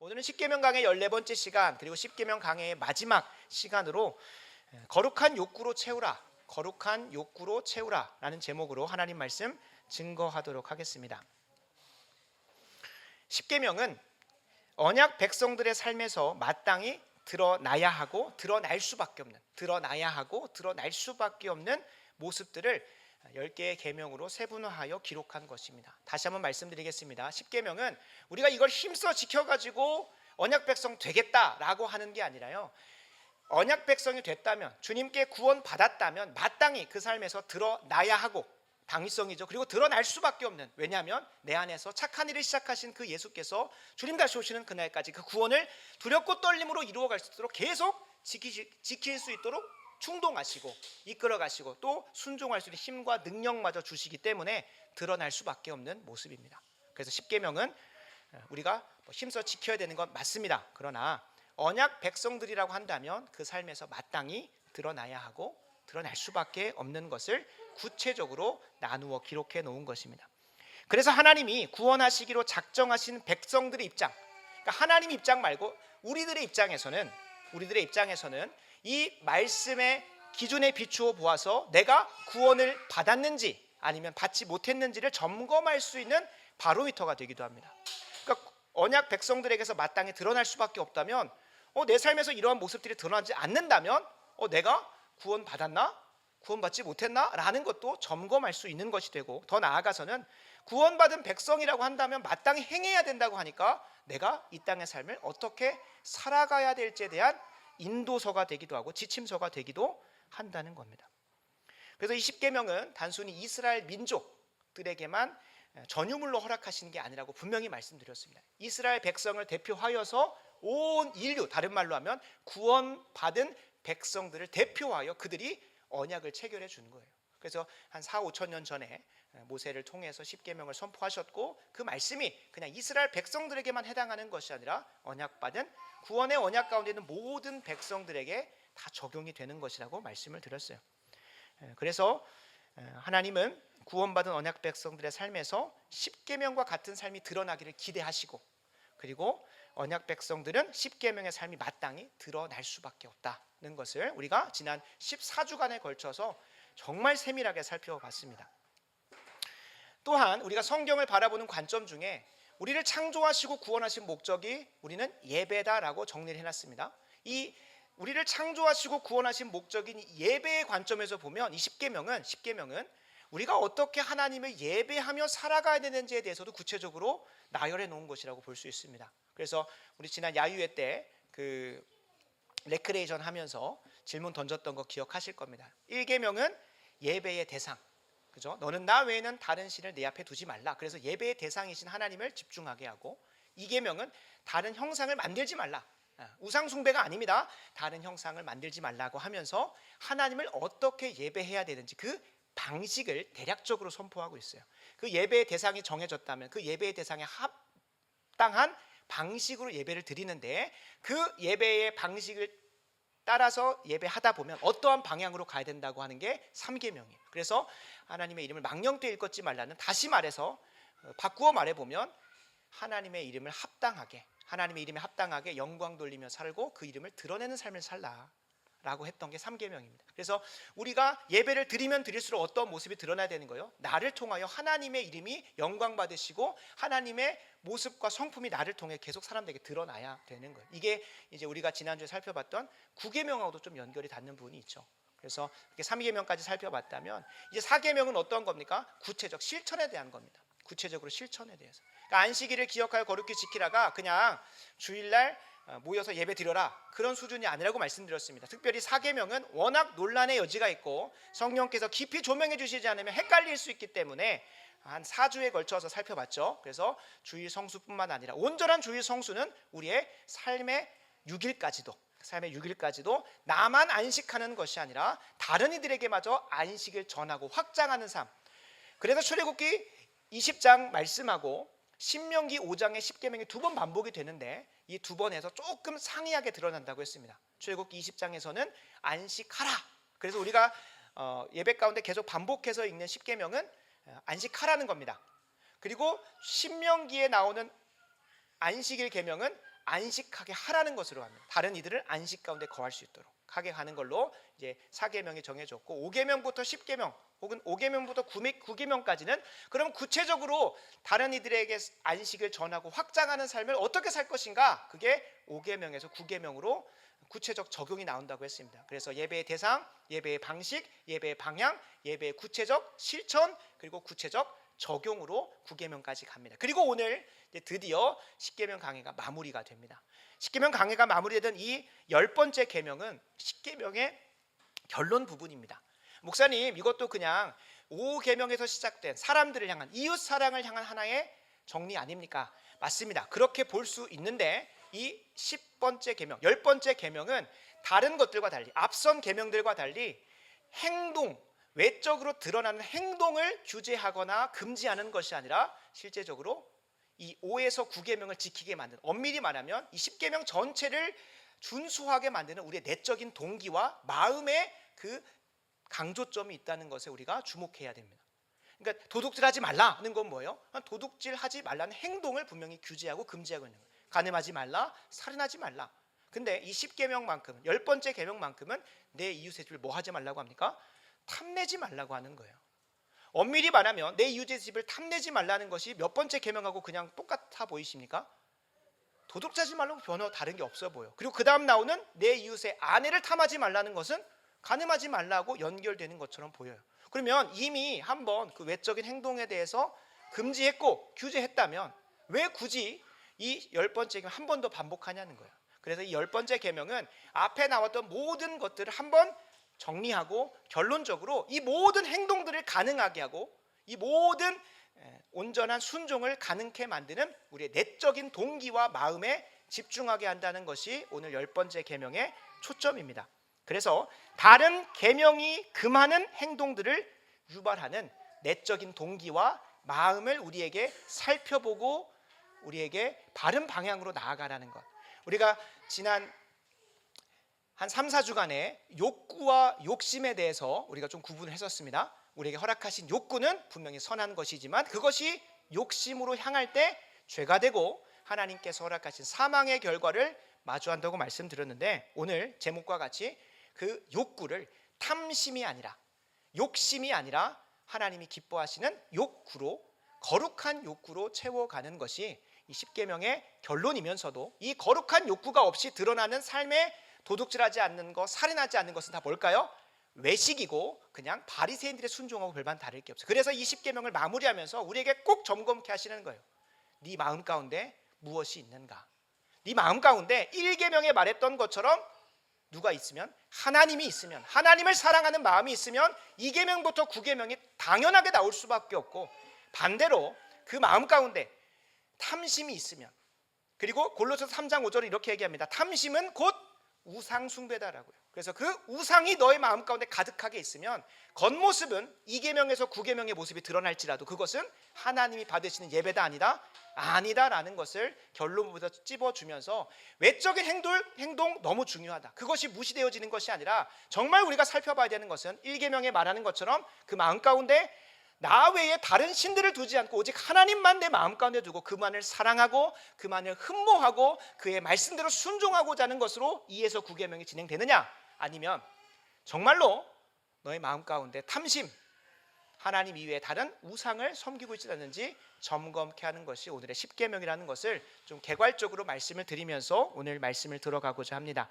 오늘은 십계명 강의 14번째 시간, 그리고 십계명 강의의 마지막 시간으로 거룩한 욕구로 채우라, 거룩한 욕구로 채우라 라는 제목으로 하나님 말씀 증거하도록 하겠습니다. 십계명은 언약 백성들의 삶에서 마땅히 드러나야 하고 드러날 수밖에 없는 모습들을 10개의 계명으로 세분화하여 기록한 것입니다. 다시 한번 말씀드리겠습니다. 십계명은 우리가 이걸 힘써 지켜가지고 언약 백성 되겠다라고 하는 게 아니라요, 언약 백성이 됐다면, 주님께 구원 받았다면 마땅히 그 삶에서 드러나야 하고, 당위성이죠. 그리고 드러날 수밖에 없는, 왜냐하면 내 안에서 착한 일을 시작하신 그 예수께서 주님 다시 오시는 그날까지 그 구원을 두렵고 떨림으로 이루어갈 수 있도록 계속 지킬 수 있도록 충동하시고 이끌어가시고 또 순종할 수 있는 힘과 능력마저 주시기 때문에 드러날 수밖에 없는 모습입니다. 그래서 십계명은 우리가 힘써 지켜야 되는 건 맞습니다. 그러나 언약 백성들이라고 한다면 그 삶에서 마땅히 드러나야 하고 드러날 수밖에 없는 것을 구체적으로 나누어 기록해 놓은 것입니다. 그래서 하나님이 구원하시기로 작정하신 백성들의 입장, 그러니까 하나님 입장 말고 우리들의 입장에서는 이 말씀의 기준에 비추어 보아서 내가 구원을 받았는지 아니면 받지 못했는지를 점검할 수 있는 바로미터가 되기도 합니다. 그러니까 언약 백성들에게서 마땅히 드러날 수밖에 없다면, 내 삶에서 이러한 모습들이 드러나지 않는다면 내가 구원받았나? 구원받지 못했나? 라는 것도 점검할 수 있는 것이 되고, 더 나아가서는 구원받은 백성이라고 한다면 마땅히 행해야 된다고 하니까 내가 이 땅의 삶을 어떻게 살아가야 될지에 대한 인도서가 되기도 하고 지침서가 되기도 한다는 겁니다. 그래서 이 십계명은 단순히 이스라엘 민족들에게만 전유물로 허락하시는 게 아니라고 분명히 말씀드렸습니다. 이스라엘 백성을 대표하여서 온 인류, 다른 말로 하면 구원받은 백성들을 대표하여 그들이 언약을 체결해 주는 거예요. 그래서 한 4-5천 년 전에 모세를 통해서 십계명을 선포하셨고, 그 말씀이 그냥 이스라엘 백성들에게만 해당하는 것이 아니라 언약받은 구원의 언약 가운데 있는 모든 백성들에게 다 적용이 되는 것이라고 말씀을 드렸어요. 그래서 하나님은 구원받은 언약 백성들의 삶에서 십계명과 같은 삶이 드러나기를 기대하시고, 그리고 언약 백성들은 십계명의 삶이 마땅히 드러날 수밖에 없다는 것을 우리가 지난 14주간에 걸쳐서 정말 세밀하게 살펴봤습니다. 또한 우리가 성경을 바라보는 관점 중에 우리를 창조하시고 구원하신 목적이 우리는 예배다라고 정리를 해놨습니다. 이 우리를 창조하시고 구원하신 목적인 예배의 관점에서 보면 이 십계명은 우리가 어떻게 하나님을 예배하며 살아가야 되는지에 대해서도 구체적으로 나열해 놓은 것이라고 볼 수 있습니다. 그래서 우리 지난 야유회 때 그 레크레이션 하면서 질문 던졌던 거 기억하실 겁니다. 1계명은 예배의 대상, 그죠? 너는 나 외에는 다른 신을 내 앞에 두지 말라. 그래서 예배의 대상이신 하나님을 집중하게 하고, 2계명은 다른 형상을 만들지 말라. 우상 숭배가 아닙니다. 다른 형상을 만들지 말라고 하면서 하나님을 어떻게 예배해야 되는지 그 방식을 대략적으로 선포하고 있어요. 그 예배의 대상이 정해졌다면 그 예배의 대상에 합당한 방식으로 예배를 드리는데, 그 예배의 방식을 따라서 예배하다 보면 어떠한 방향으로 가야 된다고 하는 게 3계명이에요. 그래서 하나님의 이름을 망령되이 일컫지 말라는, 다시 말해서 바꾸어 말해보면 하나님의 이름에 합당하게 영광 돌리며 살고 그 이름을 드러내는 삶을 살라 라고 했던 게 3계명입니다. 그래서 우리가 예배를 드리면 드릴수록 어떤 모습이 드러나야 되는 거예요? 나를 통하여 하나님의 이름이 영광 받으시고 하나님의 모습과 성품이 나를 통해 계속 사람들에게 드러나야 되는 거예요. 이게 이제 우리가 지난주에 살펴봤던 9계명하고도 좀 연결이 닿는 부분이 있죠. 그래서 이렇게 3계명까지 살펴봤다면 이제 4계명은 어떤 겁니까? 구체적 실천에 대한 겁니다. 구체적으로 실천에 대해서. 그러니까 안식일을 기억하여 거룩히 지키라가 그냥 주일날 모여서 예배 드려라 그런 수준이 아니라고 말씀드렸습니다. 특별히 4계명은 워낙 논란의 여지가 있고 성령께서 깊이 조명해 주시지 않으면 헷갈릴 수 있기 때문에 한 4주에 걸쳐서 살펴봤죠. 그래서 주일 성수뿐만 아니라 온전한 주일 성수는 우리의 삶의 6일까지도 나만 안식하는 것이 아니라 다른 이들에게마저 안식을 전하고 확장하는 삶. 그래서 출애굽기 20장 말씀하고 신명기 5장의 십계명이 2번 반복이 되는데 이 2번에서 조금 상이하게 드러난다고 했습니다. 출애굽기 20장에서는 안식하라. 그래서 우리가 예배 가운데 계속 반복해서 읽는 십계명은 안식하라는 겁니다. 그리고 신명기에 나오는 안식일 계명은 안식하게 하라는 것으로 합니다. 다른 이들을 안식 가운데 거할 수 있도록 하게 하는 걸로 이제 4계명이 정해졌고 5계명부터 10계명 혹은 5계명부터 9계명까지는 그럼 구체적으로 다른 이들에게 안식을 전하고 확장하는 삶을 어떻게 살 것인가? 그게 5계명에서 9계명으로 구체적 적용이 나온다고 했습니다. 그래서 예배의 대상, 예배의 방식, 예배의 방향, 예배의 구체적 실천 그리고 구체적 적용으로 9계명까지 갑니다. 그리고 오늘 이제 드디어 10계명 강해가 마무리가 됩니다. 10계명 강해가 마무리되던 이 10번째 계명은 10계명의 결론 부분입니다. 목사님, 이것도 그냥 5계명에서 시작된 사람들을 향한 이웃 사랑을 향한 하나의 정리 아닙니까? 맞습니다. 그렇게 볼 수 있는데 이 10번째 계명, 10번째 계명은 다른 것들과 달리 앞선 계명들과 달리 행동, 외적으로 드러나는 행동을 규제하거나 금지하는 것이 아니라 실제적으로 이 5에서 9계명을 지키게 만드는, 엄밀히 말하면 이 10계명 전체를 준수하게 만드는 우리의 내적인 동기와 마음의 그 강조점이 있다는 것에 우리가 주목해야 됩니다. 그러니까 도둑질하지 말라는 건 뭐예요? 도둑질하지 말라는 행동을 분명히 규제하고 금지하고 있는 거예요. 간음하지 말라, 살인하지 말라. 근데 이 10계명만큼은 10번째 계명만큼은 내 이웃의 집을 뭐 하지 말라고 합니까? 탐내지 말라고 하는 거예요. 엄밀히 말하면 내 이웃의 집을 탐내지 말라는 것이 몇 번째 계명하고 그냥 똑같아 보이십니까? 도둑질하지 말라고 변화 다른 게 없어 보여. 그리고 그 다음 나오는 내 이웃의 아내를 탐하지 말라는 것은 간음하지 말라고 연결되는 것처럼 보여요. 그러면 이미 한번 그 외적인 행동에 대해서 금지했고 규제했다면 왜 굳이 이 10번째 계명 한 번 더 반복하냐는 거예요. 그래서 이 10번째 계명은 앞에 나왔던 모든 것들을 한번 정리하고 결론적으로 이 모든 행동들을 가능하게 하고 이 모든 온전한 순종을 가능케 만드는 우리의 내적인 동기와 마음에 집중하게 한다는 것이 오늘 10번째 계명의 초점입니다. 그래서 다른 계명이 금하는 행동들을 유발하는 내적인 동기와 마음을 우리에게 살펴보고 우리에게 바른 방향으로 나아가라는 것. 우리가 지난 한 3, 4주간의 욕구와 욕심에 대해서 우리가 좀 구분을 했었습니다. 우리에게 허락하신 욕구는 분명히 선한 것이지만 그것이 욕심으로 향할 때 죄가 되고 하나님께서 허락하신 사망의 결과를 마주한다고 말씀드렸는데 오늘 제목과 같이 그 욕구를 탐심이 아니라 욕심이 아니라 하나님이 기뻐하시는 욕구로 거룩한 욕구로 채워가는 것이 이 10계명의 결론이면서도 이 거룩한 욕구가 없이 드러나는 삶의 도둑질하지 않는 것, 살인하지 않는 것은 다 뭘까요? 외식이고 그냥 바리새인들의 순종하고 별반 다를 게 없어요. 그래서 이 10계명을 마무리하면서 우리에게 꼭 점검케 하시는 거예요. 네 마음 가운데 무엇이 있는가? 네 마음 가운데 1계명에 말했던 것처럼 누가 있으면 하나님이 있으면 하나님을 사랑하는 마음이 있으면 2계명부터 9계명이 당연하게 나올 수밖에 없고 반대로 그 마음 가운데 탐심이 있으면 그리고 골로새서 3장 5절에 이렇게 얘기합니다. 탐심은 곧 우상 숭배다라고요. 그래서 그 우상이 너의 마음 가운데 가득하게 있으면 겉모습은 2계명에서 9계명의 모습이 드러날지라도 그것은 하나님이 받으시는 예배다 아니다라는 것을 결론부터 찝어주면서 외적인 행동 너무 중요하다. 그것이 무시되어지는 것이 아니라 정말 우리가 살펴봐야 되는 것은 1계명에 말하는 것처럼 그 마음 가운데 나 외에 다른 신들을 두지 않고 오직 하나님만 내 마음 가운데 두고 그만을 사랑하고 그만을 흠모하고 그의 말씀대로 순종하고자 하는 것으로 2에서 9계명이 진행되느냐 아니면 정말로 너의 마음 가운데 탐심 하나님 이외에 다른 우상을 섬기고 있지 않는지 점검케 하는 것이 오늘의 10계명이라는 것을 좀 개괄적으로 말씀을 드리면서 오늘 말씀을 들어가고자 합니다.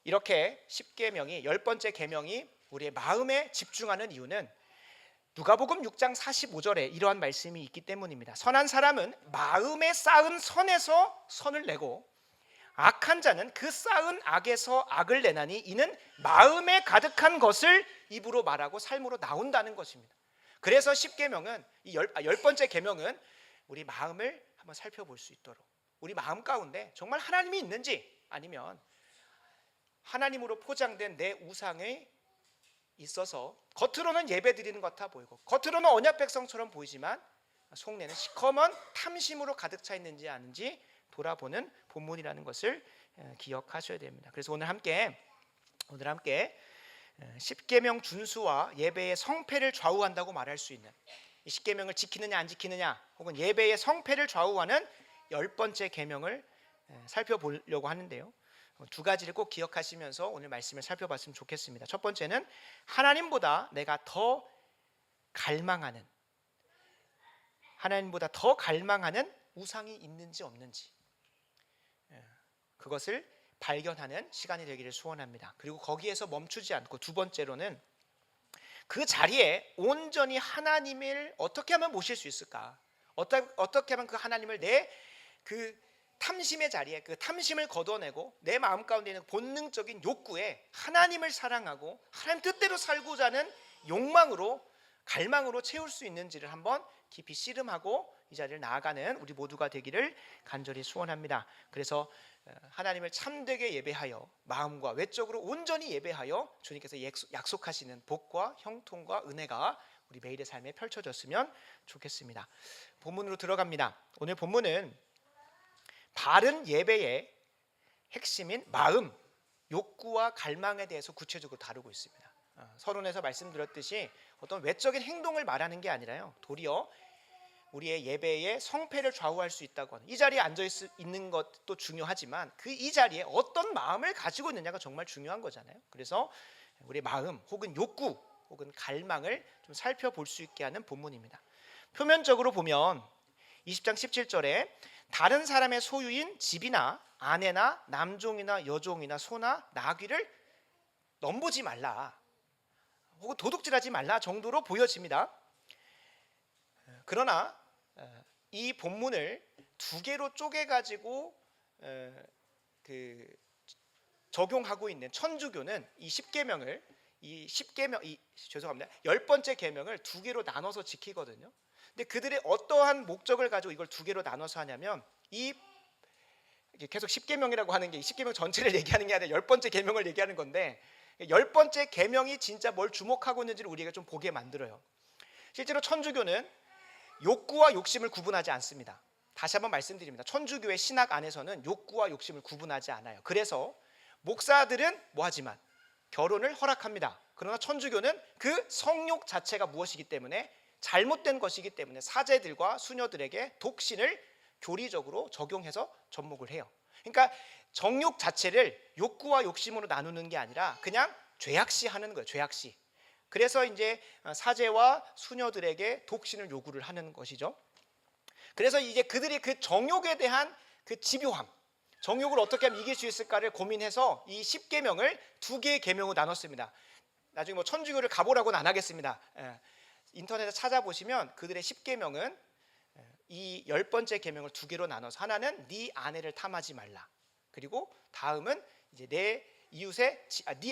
이렇게 10계명이 10번째 계명이 우리의 마음에 집중하는 이유는 누가복음 6장 45절에 이러한 말씀이 있기 때문입니다. 선한 사람은 마음에 쌓은 선에서 선을 내고 악한 자는 그 쌓은 악에서 악을 내나니 이는 마음에 가득한 것을 입으로 말하고 삶으로 나온다는 것입니다. 그래서 10계명은 이 10번째 계명은 우리 마음을 한번 살펴볼 수 있도록 우리 마음 가운데 정말 하나님이 있는지 아니면 하나님으로 포장된 내 우상에 있어서 겉으로는 예배 드리는 것 같아 보이고 겉으로는 언약 백성처럼 보이지만 속내는 시커먼 탐심으로 가득 차 있는지 아닌지 돌아보는 본문이라는 것을 기억하셔야 됩니다. 그래서 오늘 함께 10계명 준수와 예배의 성패를 좌우한다고 말할 수 있는 이 10계명을 지키느냐 안 지키느냐 혹은 예배의 성패를 좌우하는 10번째 계명을 살펴보려고 하는데요. 두 가지를 꼭 기억하시면서 오늘 말씀을 살펴봤으면 좋겠습니다. 첫 번째는 하나님보다 내가 더 갈망하는, 하나님보다 더 갈망하는 우상이 있는지 없는지, 그것을 발견하는 시간이 되기를 소원합니다. 그리고 거기에서 멈추지 않고 두 번째로는 그 자리에 온전히 하나님을 어떻게 하면 모실 수 있을까? 어떻게 하면 그 하나님을 내 그 탐심의 자리에, 그 탐심을 걷어내고 내 마음 가운데 있는 본능적인 욕구에 하나님을 사랑하고 하나님 뜻대로 살고자 하는 욕망으로, 갈망으로 채울 수 있는지를 한번 깊이 씨름하고 이 자리를 나아가는 우리 모두가 되기를 간절히 소원합니다. 그래서 하나님을 참되게 예배하여 마음과 외적으로 온전히 예배하여 주님께서 약속하시는 복과 형통과 은혜가 우리 매일의 삶에 펼쳐졌으면 좋겠습니다. 본문으로 들어갑니다. 오늘 본문은 바른 예배의 핵심인 마음, 욕구와 갈망에 대해서 구체적으로 다루고 있습니다. 서론에서 말씀드렸듯이 어떤 외적인 행동을 말하는 게 아니라요, 도리어 우리의 예배의 성패를 좌우할 수 있다고 하는, 이 자리에 앉아 있는 것도 중요하지만 그 이 자리에 어떤 마음을 가지고 있느냐가 정말 중요한 거잖아요. 그래서 우리의 마음 혹은 욕구 혹은 갈망을 좀 살펴볼 수 있게 하는 본문입니다. 표면적으로 보면 20장 17절에 다른 사람의 소유인 집이나 아내나 남종이나 여종이나 소나 나귀를 넘보지 말라 혹은 도둑질하지 말라 정도로 보여집니다. 그러나 이 본문을 두 개로 쪼개 가지고 적용하고 있는 천주교는 이 10계명을 죄송합니다. 10번째 계명을 두 개로 나눠서 지키거든요. 근데 그들의 어떠한 목적을 가지고 이걸 두 개로 나눠서 하냐면, 이 계속 10계명이라고 하는 게 10계명 전체를 얘기하는 게 아니라 10번째 계명을 얘기하는 건데, 10번째 계명이 진짜 뭘 주목하고 있는지를 우리가 좀 보게 만들어요. 실제로 천주교는 욕구와 욕심을 구분하지 않습니다. 다시 한번 말씀드립니다. 천주교의 신학 안에서는 욕구와 욕심을 구분하지 않아요. 그래서 목사들은 뭐하지만 결혼을 허락합니다. 그러나 천주교는 그 성욕 자체가 무엇이기 때문에, 잘못된 것이기 때문에 사제들과 수녀들에게 독신을 교리적으로 적용해서 접목을 해요. 그러니까 정욕 자체를 욕구와 욕심으로 나누는 게 아니라 그냥 죄악시하는 거예요. 죄악시. 그래서 이제 사제와 수녀들에게 독신을 요구를 하는 것이죠. 그래서 이제 그들이 그 정욕에 대한 그 집요함, 정욕을 어떻게 하면 이길 수 있을까를 고민해서 이 10계명을 두 개의 계명으로 나눴습니다. 나중에 뭐 천주교를 가보라고는 안 하겠습니다. 인터넷에 찾아보시면 그들의 10계명은 이 10번째 계명을 두 개로 나눠서, 하나는 네 아내를 탐하지 말라, 그리고 다음은 이제 네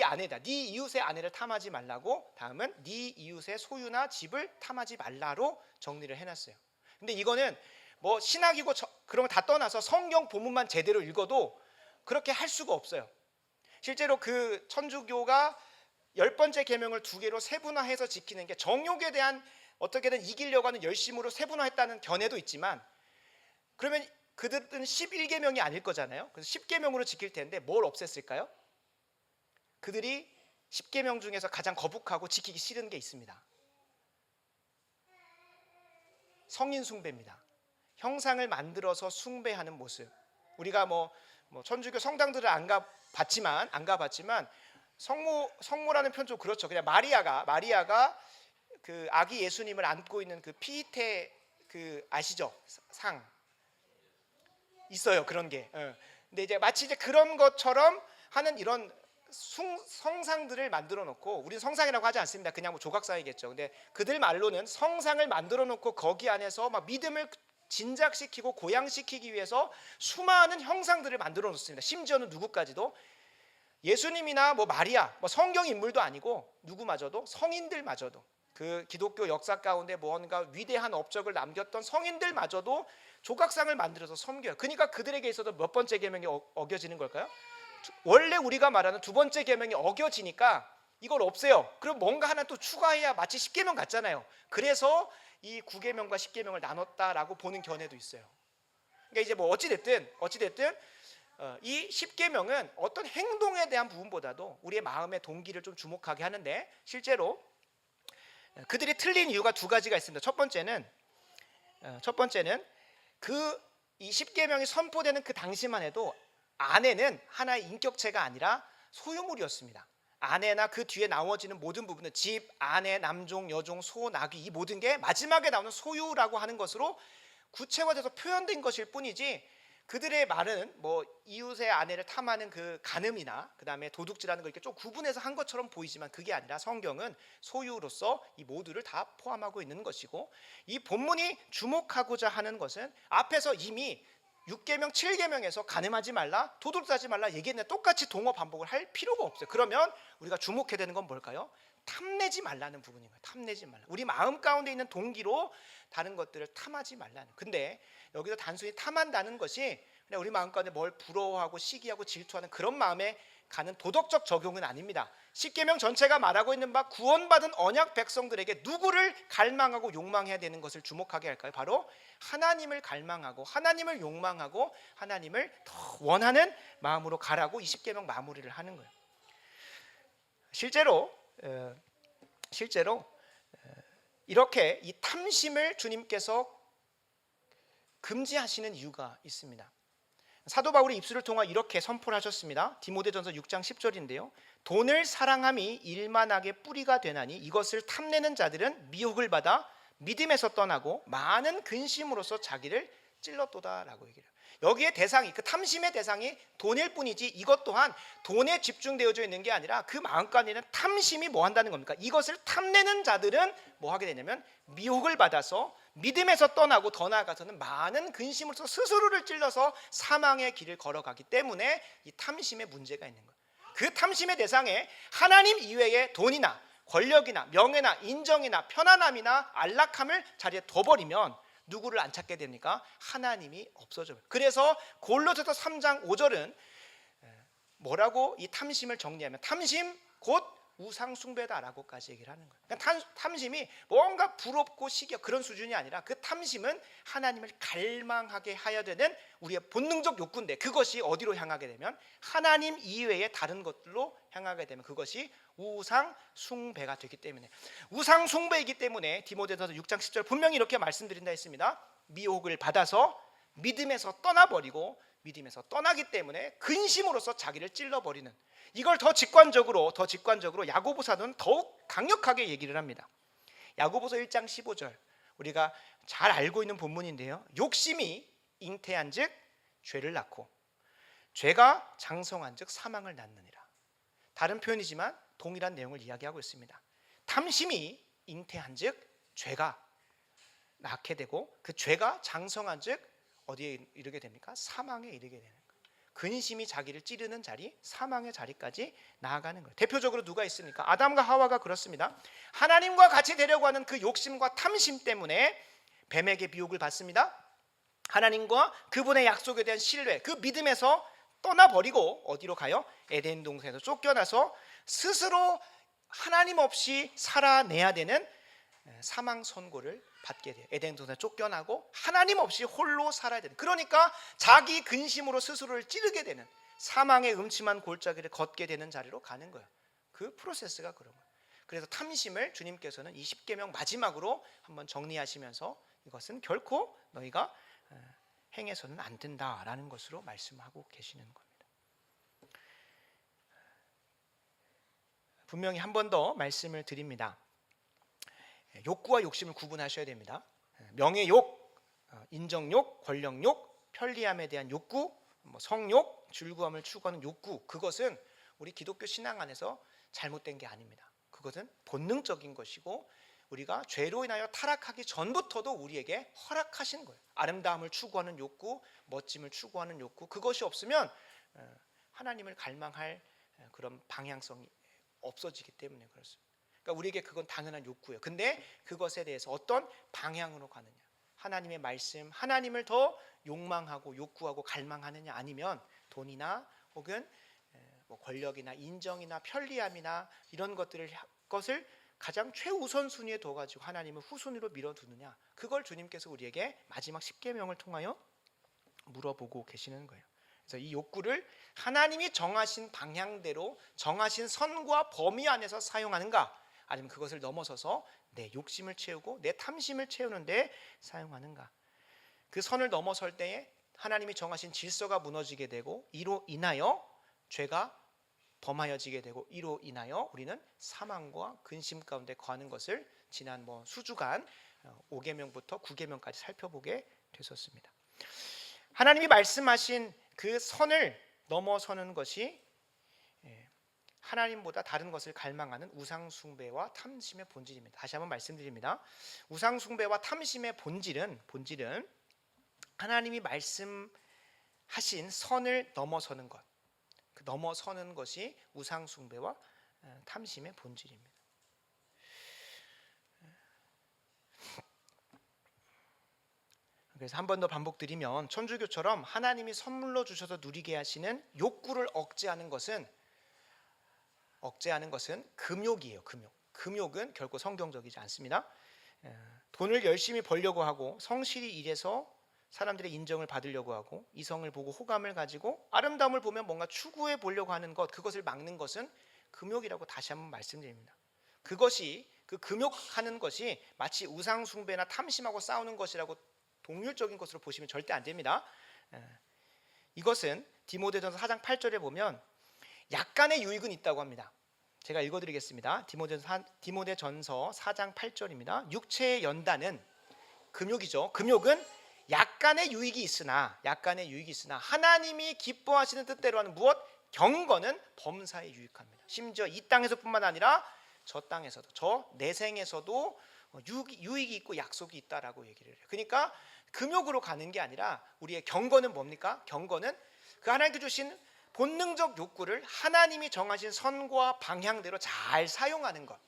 아내다, 네 이웃의 아내를 탐하지 말라고, 다음은 네 이웃의 소유나 집을 탐하지 말라로 정리를 해놨어요. 근데 이거는 뭐 신학이고 그런 거 다 떠나서 성경 본문만 제대로 읽어도 그렇게 할 수가 없어요. 실제로 그 천주교가 10번째 계명을 두 개로 세분화해서 지키는 게 정욕에 대한 어떻게든 이기려고 하는 열심으로 세분화했다는 견해도 있지만, 그러면 그들은 11계명이 아닐 거잖아요. 그래서 10계명으로 지킬 텐데 뭘 없앴을까요? 그들이 10계명 중에서 가장 거북하고 지키기 싫은 게 있습니다. 성인 숭배입니다. 형상을 만들어서 숭배하는 모습. 우리가 뭐 천주교 성당들을 안 가봤지만 성모라는 표현 좀 그렇죠. 그냥 마리아가 그 아기 예수님을 안고 있는 그 피테, 그 아시죠? 상 있어요, 그런 게. 근데 이제 마치 이제 그런 것처럼 하는 이런 성상들을 만들어 놓고, 우리는 성상이라고 하지 않습니다. 그냥 뭐 조각상이겠죠. 근데 그들 말로는 성상을 만들어 놓고 거기 안에서 막 믿음을 진작시키고 고양시키기 위해서 수많은 형상들을 만들어 놓습니다. 심지어는 누구까지도 예수님이나 뭐 마리아, 뭐 성경 인물도 아니고 누구마저도, 성인들마저도, 그 기독교 역사 가운데 뭔가 위대한 업적을 남겼던 성인들마저도 조각상을 만들어서 섬겨요. 그러니까 그들에게 있어도 몇 번째 계명이 어겨지는 걸까요? 원래 우리가 말하는 두 번째 계명이 어겨지니까 이걸 없애요. 그럼 뭔가 하나 또 추가해야 마치 10계명 같잖아요. 그래서 이 9계명과 10계명을 나눴다라고 보는 견해도 있어요. 그러니까 이제 뭐 어찌됐든 이 10계명은 어떤 행동에 대한 부분보다도 우리의 마음의 동기를 좀 주목하게 하는데, 실제로 그들이 틀린 이유가 두 가지가 있습니다. 첫 번째는 그 이 십계명이 선포되는 그 당시만 해도 아내는 하나의 인격체가 아니라 소유물이었습니다. 아내나 그 뒤에 나머지는 모든 부분은 집, 아내, 남종, 여종, 소, 나귀 이 모든 게 마지막에 나오는 소유라고 하는 것으로 구체화돼서 표현된 것일 뿐이지, 그들의 말은 뭐 이웃의 아내를 탐하는 그 간음이나 그 다음에 도둑질하는 걸 이렇게 좀 구분해서 한 것처럼 보이지만 그게 아니라 성경은 소유로서 이 모두를 다 포함하고 있는 것이고, 이 본문이 주목하고자 하는 것은 앞에서 이미 6계명 7계명에서 간음하지 말라, 도둑질하지 말라 얘기했는데 똑같이 동어 반복을 할 필요가 없어요. 그러면 우리가 주목해야 되는 건 뭘까요? 탐내지 말라는 부분인 거예요. 탐내지 말라. 우리 마음 가운데 있는 동기로 다른 것들을 탐하지 말라는. 근데 여기서 단순히 탐한다는 것이 그냥 우리 마음 가운데 뭘 부러워하고 시기하고 질투하는 그런 마음에 가는 도덕적 적용은 아닙니다. 십계명 전체가 말하고 있는 바 구원받은 언약 백성들에게 누구를 갈망하고 욕망해야 되는 것을 주목하게 할까요? 바로 하나님을 갈망하고 하나님을 욕망하고 하나님을 더 원하는 마음으로 가라고 이 십계명 마무리를 하는 거예요. 실제로 이렇게 이 탐심을 주님께서 금지하시는 이유가 있습니다. 사도 바울이 입술을 통해 이렇게 선포를 하셨습니다. 디모데전서 6장 10절인데요. 돈을 사랑함이 일만하게 뿌리가 되나니 이것을 탐내는 자들은 미혹을 받아 믿음에서 떠나고 많은 근심으로써 자기를 찔렀도다라고 얘기해요. 여기에 대상이, 그 탐심의 대상이 돈일 뿐이지 이것 또한 돈에 집중되어져 있는 게 아니라 그 마음가에는 탐심이 뭐 한다는 겁니까? 이것을 탐내는 자들은 뭐 하게 되냐면 미혹을 받아서 믿음에서 떠나고 더 나아가서는 많은 근심으로서 스스로를 찔러서 사망의 길을 걸어가기 때문에 이 탐심의 문제가 있는 거예요. 그 탐심의 대상에 하나님 이외에 돈이나 권력이나 명예나 인정이나 편안함이나 안락함을 자리에 둬버리면 누구를 안 찾게 됩니까? 하나님이 없어져요. 그래서 골로새서 3장 5절은 뭐라고 이 탐심을 정리하면 탐심 곧 우상 숭배다라고까지 얘기를 하는 거예요. 그러니까 탐심이 뭔가 부럽고 시기하고 그런 수준이 아니라 그 탐심은 하나님을 갈망하게 하여야 되는 우리의 본능적 욕구인데, 그것이 어디로 향하게 되면 하나님 이외의 다른 것들로 향하게 되면 그것이 우상 숭배가 되기 때문에, 우상 숭배이기 때문에 디모데전서 6장 10절 분명히 이렇게 말씀드린다 했습니다. 미혹을 받아서 믿음에서 떠나버리고 믿음에서 떠나기 때문에 근심으로써 자기를 찔러버리는, 이걸 더 직관적으로 야고보 사도는 더욱 강력하게 얘기를 합니다. 야고보서 1장 15절 우리가 잘 알고 있는 본문인데요. 욕심이 잉태한즉 죄를 낳고 죄가 장성한즉 사망을 낳느니라. 다른 표현이지만 동일한 내용을 이야기하고 있습니다. 탐심이 잉태한즉 죄가 낳게 되고 그 죄가 장성한즉 어디에 이르게 됩니까? 사망에 이르게 되는 거예요. 근심이 자기를 찌르는 자리, 사망의 자리까지 나아가는 거예요. 대표적으로 누가 있습니까? 아담과 하와가 그렇습니다. 하나님과 같이 되려고 하는 그 욕심과 탐심 때문에 뱀에게 미혹을 받습니다. 하나님과 그분의 약속에 대한 신뢰, 그 믿음에서 떠나버리고 어디로 가요? 에덴 동산에서 쫓겨나서 스스로 하나님 없이 살아내야 되는 사망 선고를 받게 돼요. 에덴 동산에 쫓겨나고 하나님 없이 홀로 살아야 되는, 그러니까 자기 근심으로 스스로를 찌르게 되는 사망의 음침한 골짜기를 걷게 되는 자리로 가는 거예요. 그 프로세스가 그런 거예요. 그래서 탐심을 주님께서는 20계명 마지막으로 한번 정리하시면서 이것은 결코 너희가 행해서는 안 된다라는 것으로 말씀하고 계시는 겁니다. 분명히 한 번 더 말씀을 드립니다. 욕구와 욕심을 구분하셔야 됩니다. 명예욕, 인정욕, 권력욕, 편리함에 대한 욕구, 성욕, 즐거움을 추구하는 욕구, 그것은 우리 기독교 신앙 안에서 잘못된 게 아닙니다. 그것은 본능적인 것이고 우리가 죄로 인하여 타락하기 전부터도 우리에게 허락하신 거예요. 아름다움을 추구하는 욕구, 멋짐을 추구하는 욕구, 그것이 없으면 하나님을 갈망할 그런 방향성이 없어지기 때문에 그렇습니다. 그러니까 우리에게 그건 당연한 욕구예요. 근데 그것에 대해서 어떤 방향으로 가느냐, 하나님의 말씀, 하나님을 더 욕망하고 욕구하고 갈망하느냐, 아니면 돈이나 혹은 권력이나 인정이나 편리함이나 이런 것을 가장 최우선 순위에 둬가지고 하나님을 후순위로 밀어두느냐, 그걸 주님께서 우리에게 마지막 10계명을 통하여 물어보고 계시는 거예요. 그래서 이 욕구를 하나님이 정하신 방향대로 정하신 선과 범위 안에서 사용하는가, 아니면 그것을 넘어서서 내 욕심을 채우고 내 탐심을 채우는 데 사용하는가. 그 선을 넘어설 때에 하나님이 정하신 질서가 무너지게 되고 이로 인하여 죄가 범하여지게 되고 이로 인하여 우리는 사망과 근심 가운데 거하는 것을 지난 수주간 5계명부터 9계명까지 살펴보게 됐었습니다. 하나님이 말씀하신 그 선을 넘어서는 것이 하나님보다 다른 것을 갈망하는 우상숭배와 탐심의 본질입니다. 다시 한번 말씀드립니다. 우상숭배와 탐심의 본질은 하나님이 말씀하신 선을 넘어서는 것, 그 넘어서는 것이 우상숭배와 탐심의 본질입니다. 그래서 한 번 더 반복드리면 천주교처럼 하나님이 선물로 주셔서 누리게 하시는 욕구를 억제하는 것은 금욕이에요. 금욕은 결코 성경적이지 않습니다. 돈을 열심히 벌려고 하고 성실히 일해서 사람들의 인정을 받으려고 하고 이성을 보고 호감을 가지고 아름다움을 보면 뭔가 추구해 보려고 하는 것, 그것을 막는 것은 금욕이라고 다시 한번 말씀드립니다. 그것이 그 금욕하는 것이 마치 우상숭배나 탐심하고 싸우는 것이라고 동률적인 것으로 보시면 절대 안 됩니다. 이것은 디모데전서 4장 8절에 보면 약간의 유익은 있다고 합니다. 제가 읽어드리겠습니다. 디모데전서 4장 8절입니다. 육체의 연단은 금욕이죠. 금욕은 약간의 유익이 있으나 하나님이 기뻐하시는 뜻대로 하는 무엇? 경건은 범사에 유익합니다. 심지어 이 땅에서뿐만 아니라 저 땅에서도, 저 내생에서도 유익이 있고 약속이 있다라고 얘기를 해요. 그러니까 금욕으로 가는 게 아니라 우리의 경건은 뭡니까? 경건은 그 하나님께 주신 본능적 욕구를 하나님이 정하신 선과 방향대로 잘 사용하는 것.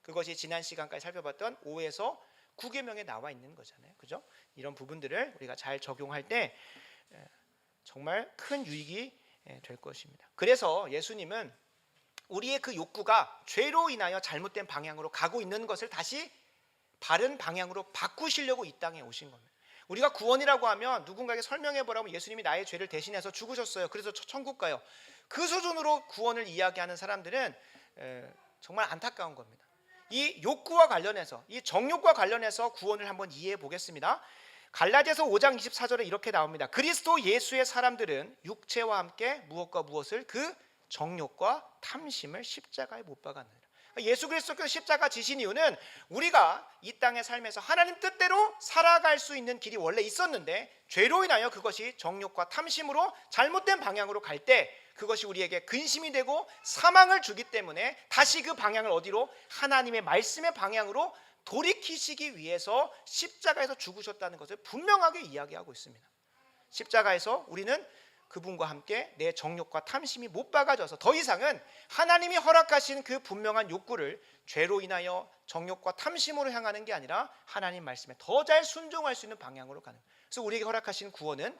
그것이 지난 시간까지 살펴봤던 5에서 9계명에 나와 있는 거잖아요. 그죠? 이런 부분들을 우리가 잘 적용할 때 정말 큰 유익이 될 것입니다. 그래서 예수님은 우리의 그 욕구가 죄로 인하여 잘못된 방향으로 가고 있는 것을 다시 바른 방향으로 바꾸시려고 이 땅에 오신 겁니다. 우리가 구원이라고 하면 누군가에게 설명해 보라고 예수님이 나의 죄를 대신해서 죽으셨어요. 그래서 천국 가요. 그 수준으로 구원을 이야기하는 사람들은 정말 안타까운 겁니다. 이 욕구와 관련해서, 이 정욕과 관련해서 구원을 한번 이해해 보겠습니다. 갈라디아서 5장 24절에 이렇게 나옵니다. 그리스도 예수의 사람들은 육체와 함께 무엇을 그 정욕과 탐심을 십자가에 못 박았느니라. 예수 그리스도께서 십자가 지신 이유는 우리가 이 땅의 삶에서 하나님 뜻대로 살아갈 수 있는 길이 원래 있었는데 죄로 인하여 그것이 정욕과 탐심으로 잘못된 방향으로 갈 때 그것이 우리에게 근심이 되고 사망을 주기 때문에 다시 그 방향을 어디로? 하나님의 말씀의 방향으로 돌이키시기 위해서 십자가에서 죽으셨다는 것을 분명하게 이야기하고 있습니다. 십자가에서 우리는 그분과 함께 내 정욕과 탐심이 못 박아져서 더 이상은 하나님이 허락하신 그 분명한 욕구를 죄로 인하여 정욕과 탐심으로 향하는 게 아니라 하나님 말씀에 더 잘 순종할 수 있는 방향으로 가는. 그래서 우리에게 허락하신 구원은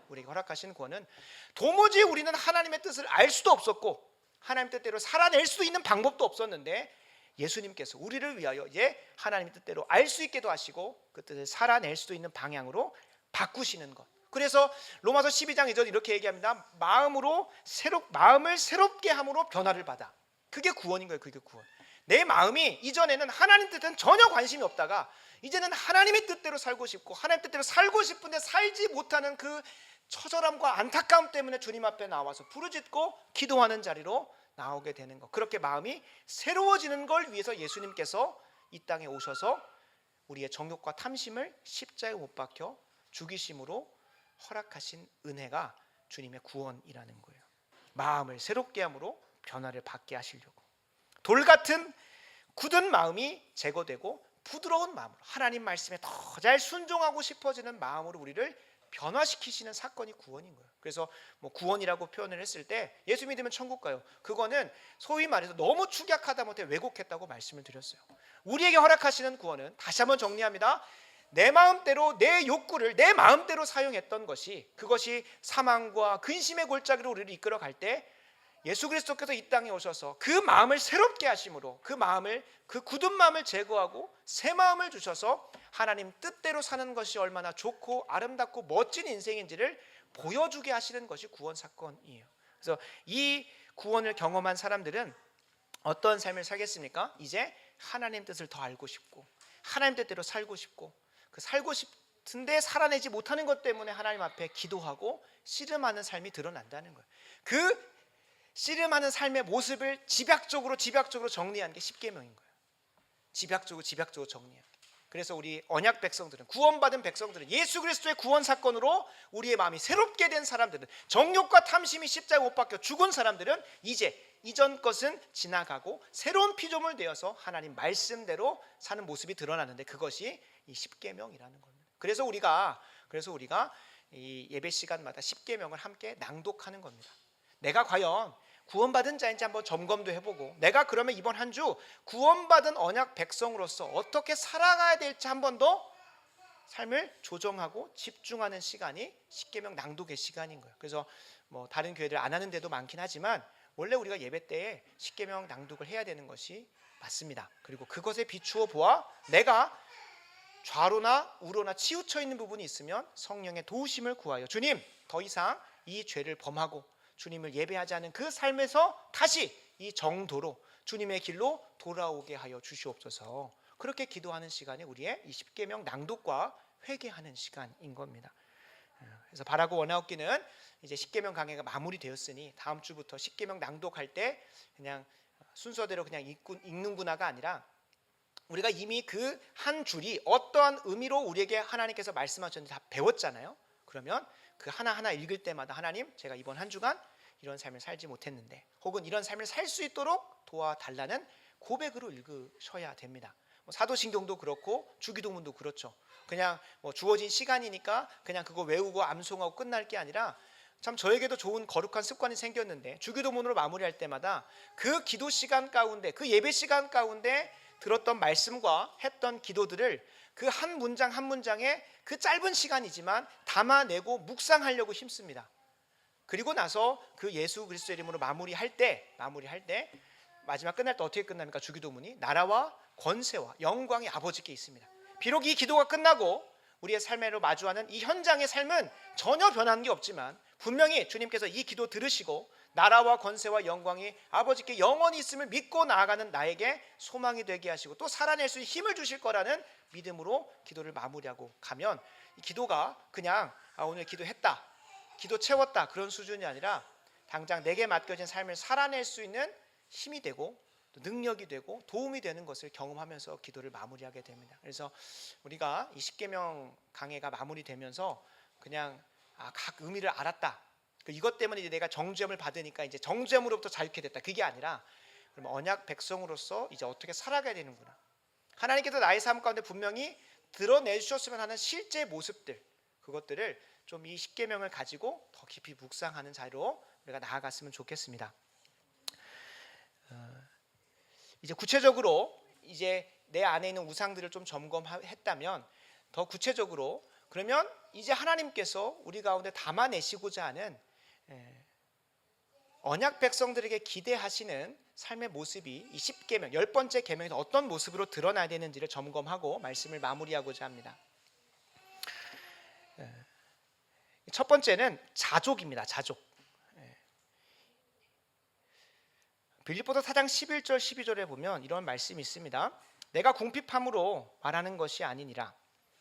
도무지 우리는 하나님의 뜻을 알 수도 없었고 하나님 뜻대로 살아낼 수 있는 방법도 없었는데 예수님께서 우리를 위하여 하나님의 뜻대로 알 수 있게도 하시고 그 뜻을 살아낼 수도 있는 방향으로 바꾸시는 것. 그래서 로마서 12장 2절 이렇게 얘기합니다. 마음을 새롭게 함으로 변화를 받아. 그게 구원인 거예요. 그게 구원. 내 마음이 이전에는 하나님 뜻은 전혀 관심이 없다가 이제는 하나님의 뜻대로 살고 싶고 하나님 뜻대로 살고 싶은데 살지 못하는 그 처절함과 안타까움 때문에 주님 앞에 나와서 부르짖고 기도하는 자리로 나오게 되는 것. 그렇게 마음이 새로워지는 걸 위해서 예수님께서 이 땅에 오셔서 우리의 정욕과 탐심을 십자가에 못 박혀 죽이심으로 허락하신 은혜가 주님의 구원이라는 거예요. 마음을 새롭게 함으로 변화를 받게 하시려고. 돌 같은 굳은 마음이 제거되고 부드러운 마음으로 하나님 말씀에 더 잘 순종하고 싶어지는 마음으로 우리를 변화시키시는 사건이 구원인 거예요. 그래서 구원이라고 표현을 했을 때 예수 믿으면 천국 가요. 그거는 소위 말해서 너무 축약하다 못해 왜곡했다고 말씀을 드렸어요. 우리에게 허락하시는 구원은 다시 한번 정리합니다. 내 마음대로 내 욕구를 내 마음대로 사용했던 것이 그것이 사망과 근심의 골짜기로 우리를 이끌어 갈 때 예수 그리스도께서 이 땅에 오셔서 그 마음을 새롭게 하심으로 그 굳은 마음을 제거하고 새 마음을 주셔서 하나님 뜻대로 사는 것이 얼마나 좋고 아름답고 멋진 인생인지를 보여주게 하시는 것이 구원 사건이에요. 그래서 이 구원을 경험한 사람들은 어떤 삶을 살겠습니까? 이제 하나님 뜻을 더 알고 싶고 하나님 뜻대로 살고 싶고 그 살고 같은데 살아내지 못하는 것 때문에 하나님 앞에 기도하고 씨름하는 삶이 드러난다는 거예요. 그 씨름하는 삶의 모습을 집약적으로 정리한 게 십계명인 거예요. 집약적으로 정리한. 그래서 우리 언약 백성들은, 구원받은 백성들은, 예수 그리스도의 구원 사건으로 우리의 마음이 새롭게 된 사람들은, 정욕과 탐심이 십자가에 못 박혀 죽은 사람들은 이제 이전 것은 지나가고 새로운 피조물 되어서 하나님 말씀대로 사는 모습이 드러나는데, 그것이 이 십계명이라는 겁니다. 그래서 우리가 이 예배 시간마다 십계명을 함께 낭독하는 겁니다. 내가 과연 구원받은 자인지 한번 점검도 해보고, 내가 그러면 이번 한 주 구원받은 언약 백성으로서 어떻게 살아가야 될지 한 번 더 삶을 조정하고 집중하는 시간이 십계명 낭독의 시간인 거예요. 그래서 뭐 다른 교회들 안 하는 데도 많긴 하지만 원래 우리가 예배 때에 십계명 낭독을 해야 되는 것이 맞습니다. 그리고 그것에 비추어 보아 내가 좌로나 우로나 치우쳐 있는 부분이 있으면 성령의 도우심을 구하여, 주님, 더 이상 이 죄를 범하고 주님을 예배하지 않은 그 삶에서 다시 이 정도로 주님의 길로 돌아오게 하여 주시옵소서. 그렇게 기도하는 시간이 우리의 이 십계명 낭독과 회개하는 시간인 겁니다. 그래서 바라고 원하옵기는 이제 십계명 강해가 마무리되었으니 다음 주부터 십계명 낭독할 때 그냥 순서대로 그냥 읽는구나가 아니라, 우리가 이미 그 한 줄이 어떠한 의미로 우리에게 하나님께서 말씀하셨는지 다 배웠잖아요. 그러면 그 하나하나 읽을 때마다, 하나님, 제가 이번 한 주간 이런 삶을 살지 못했는데, 혹은 이런 삶을 살 수 있도록 도와달라는 고백으로 읽으셔야 됩니다. 사도신경도 그렇고 주기도문도 그렇죠. 그냥 주어진 시간이니까 그냥 그거 외우고 암송하고 끝날 게 아니라, 참 저에게도 좋은 거룩한 습관이 생겼는데, 주기도문으로 마무리할 때마다 그 기도 시간 가운데, 그 예배 시간 가운데 들었던 말씀과 했던 기도들을 그 한 문장 한 문장에 그 짧은 시간이지만 담아내고 묵상하려고 힘씁니다. 그리고 나서 그 예수 그리스도 이름으로 마무리할 때 마지막 끝날 때 어떻게 끝납니까? 주기도문이 나라와 권세와 영광이 아버지께 있습니다. 비록 이 기도가 끝나고 우리의 삶으로 마주하는 이 현장의 삶은 전혀 변한 게 없지만, 분명히 주님께서 이 기도 들으시고 나라와 권세와 영광이 아버지께 영원히 있음을 믿고 나아가는 나에게 소망이 되게 하시고 또 살아낼 수 있는 힘을 주실 거라는 믿음으로 기도를 마무리하고 가면, 이 기도가 그냥 오늘 기도했다, 기도 채웠다, 그런 수준이 아니라 당장 내게 맡겨진 삶을 살아낼 수 있는 힘이 되고 또 능력이 되고 도움이 되는 것을 경험하면서 기도를 마무리하게 됩니다. 그래서 우리가 이 십계명 강해가 마무리되면서 그냥 각 의미를 알았다, 이것 때문에 이제 내가 정죄함을 받으니까 이제 정죄함으로부터 자유케 됐다, 그게 아니라, 그럼 언약 백성으로서 이제 어떻게 살아가야 되는구나, 하나님께서 나의 삶 가운데 분명히 드러내주셨으면 하는 실제 모습들, 그것들을 좀 이 십계명을 가지고 더 깊이 묵상하는 자리로 우리가 나아갔으면 좋겠습니다. 이제 구체적으로 이제 내 안에 있는 우상들을 좀 점검했다면, 더 구체적으로 그러면 이제 하나님께서 우리 가운데 담아내시고자 하는 언약 백성들에게 기대하시는 삶의 모습이 이 십계명, 10번째 계명에서 어떤 모습으로 드러나야 되는지를 점검하고 말씀을 마무리하고자 합니다. 첫 번째는 자족입니다. 자족. 빌립보서 4장 11절 12절에 보면 이런 말씀이 있습니다. 내가 궁핍함으로 말하는 것이 아니니라.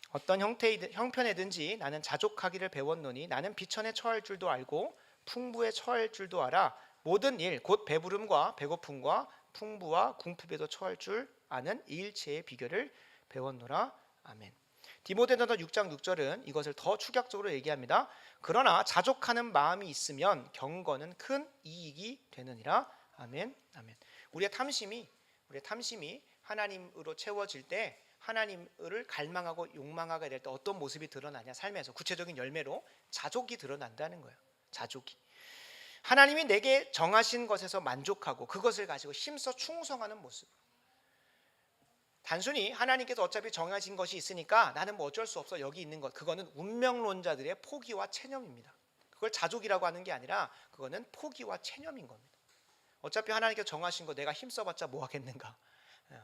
어떤 형편에든지 나는 자족하기를 배웠노니 나는 비천에 처할 줄도 알고 풍부에 처할 줄도 알아. 모든 일 곧 배부름과 배고픔과 풍부와 궁핍에도 처할 줄 아는 이 일체의 비결을 배웠노라. 아멘. 디모데전서 6장 6절은 이것을 더 축약적으로 얘기합니다. 그러나 자족하는 마음이 있으면 경건은 큰 이익이 되느니라. 아멘. 아멘. 우리의 탐심이 하나님으로 채워질 때, 하나님을 갈망하고 욕망하게 될 때 어떤 모습이 드러나냐, 삶에서 구체적인 열매로 자족이 드러난다는 거예요. 자족이. 하나님이 내게 정하신 것에서 만족하고 그것을 가지고 힘써 충성하는 모습. 단순히 하나님께서 어차피 정하신 것이 있으니까 나는 뭐 어쩔 수 없어, 여기 있는 것, 그거는 운명론자들의 포기와 체념입니다. 그걸 자족이라고 하는 게 아니라 그거는 포기와 체념인 겁니다. 어차피 하나님께서 정하신 거 내가 힘써봤자 뭐 하겠는가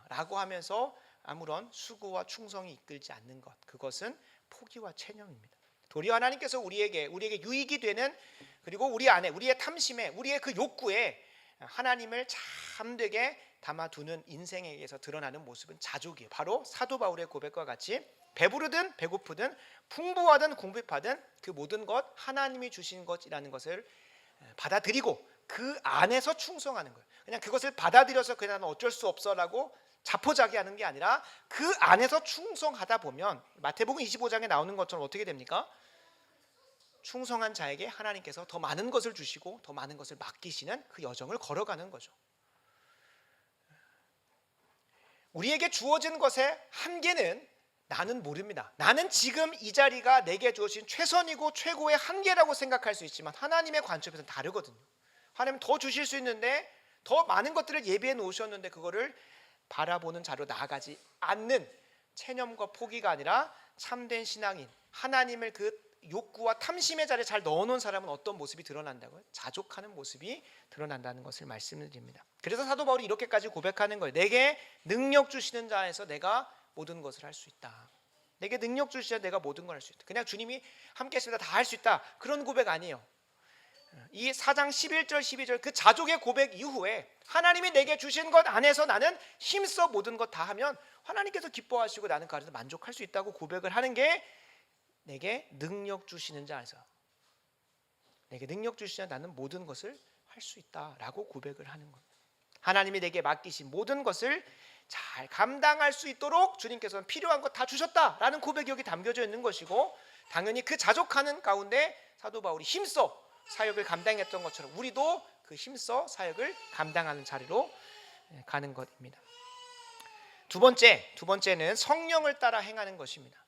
라고 하면서 아무런 수고와 충성이 이끌지 않는 것, 그것은 포기와 체념입니다. 도리어 하나님께서 우리에게 유익이 되는, 그리고 우리 안에 우리의 탐심에, 우리의 그 욕구에 하나님을 참되게 담아두는 인생에게서 드러나는 모습은 자족이에요. 바로 사도 바울의 고백과 같이 배부르든 배고프든 풍부하든 궁핍하든 그 모든 것 하나님이 주신 것이라는 것을 받아들이고 그 안에서 충성하는 거예요. 그냥 그것을 받아들여서 그냥 어쩔 수 없어라고 자포자기하는 게 아니라 그 안에서 충성하다 보면 마태복음 25장에 나오는 것처럼 어떻게 됩니까? 충성한 자에게 하나님께서 더 많은 것을 주시고 더 많은 것을 맡기시는 그 여정을 걸어가는 거죠. 우리에게 주어진 것의 한계는 나는 모릅니다. 나는 지금 이 자리가 내게 주어진 최선이고 최고의 한계라고 생각할 수 있지만 하나님의 관점에서는 다르거든요. 하나님은 더 주실 수 있는데 더 많은 것들을 예비해 놓으셨는데 그거를 바라보는 자로 나아가지 않는 체념과 포기가 아니라 참된 신앙인, 하나님을 그 욕구와 탐심의 자리에 잘 넣어놓은 사람은 어떤 모습이 드러난다고요? 자족하는 모습이 드러난다는 것을 말씀드립니다. 그래서 사도 바울이 이렇게까지 고백하는 거예요. 내게 능력 주시는 자에서 내가 모든 것을 할 수 있다. 내게 능력 주시자 내가 모든 걸 할 수 있다. 그냥 주님이 함께 하시다 다 할 수 있다. 그런 고백 아니에요. 이 4장 11절 12절 그 자족의 고백 이후에 하나님이 내게 주신 것 안에서 나는 힘써 모든 것 다 하면 하나님께서 기뻐하시고 나는 그 안에서 만족할 수 있다고 고백을 하는 게 내게 능력 주시는 자 안에서 내게 능력 주시자 나는 모든 것을 할 수 있다라고 고백을 하는 겁니다. 하나님이 내게 맡기신 모든 것을 잘 감당할 수 있도록 주님께서는 필요한 것 다 주셨다라는 고백이 여기 담겨져 있는 것이고 당연히 그 자족하는 가운데 사도 바울이 힘써 사역을 감당했던 것처럼 우리도 그 힘써 사역을 감당하는 자리로 가는 것입니다. 두 번째는 성령을 따라 행하는 것입니다.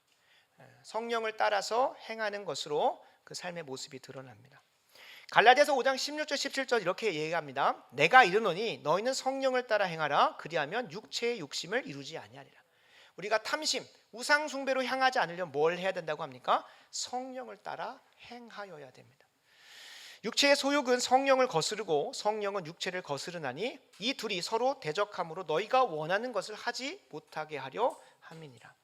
성령을 따라서 행하는 것으로 그 삶의 모습이 드러납니다. 갈라디아서 5장 16절 17절 이렇게 얘기합니다. 내가 이르노니 너희는 성령을 따라 행하라. 그리하면 육체의 욕심을 이루지 아니하리라. 우리가 탐심, 우상 숭배로 향하지 않으려면 뭘 해야 된다고 합니까? 성령을 따라 행하여야 됩니다. 육체의 소욕은 성령을 거스르고 성령은 육체를 거스르나니 이 둘이 서로 대적함으로 너희가 원하는 것을 하지 못하게 하려 함이니라.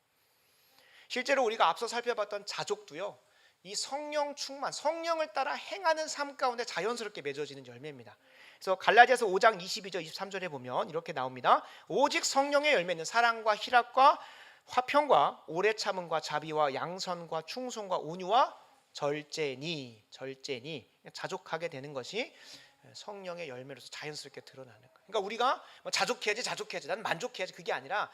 실제로 우리가 앞서 살펴봤던 자족도요. 이 성령 충만, 성령을 따라 행하는 삶 가운데 자연스럽게 맺어지는 열매입니다. 그래서 갈라디아서 5장 22절 23절에 보면 이렇게 나옵니다. 오직 성령의 열매는 사랑과 희락과 화평과 오래 참음과 자비와 양선과 충성과 온유와 절제니 자족하게 되는 것이 성령의 열매로서 자연스럽게 드러나는 거예요. 그러니까 우리가 자족해야지 난 만족해야지 그게 아니라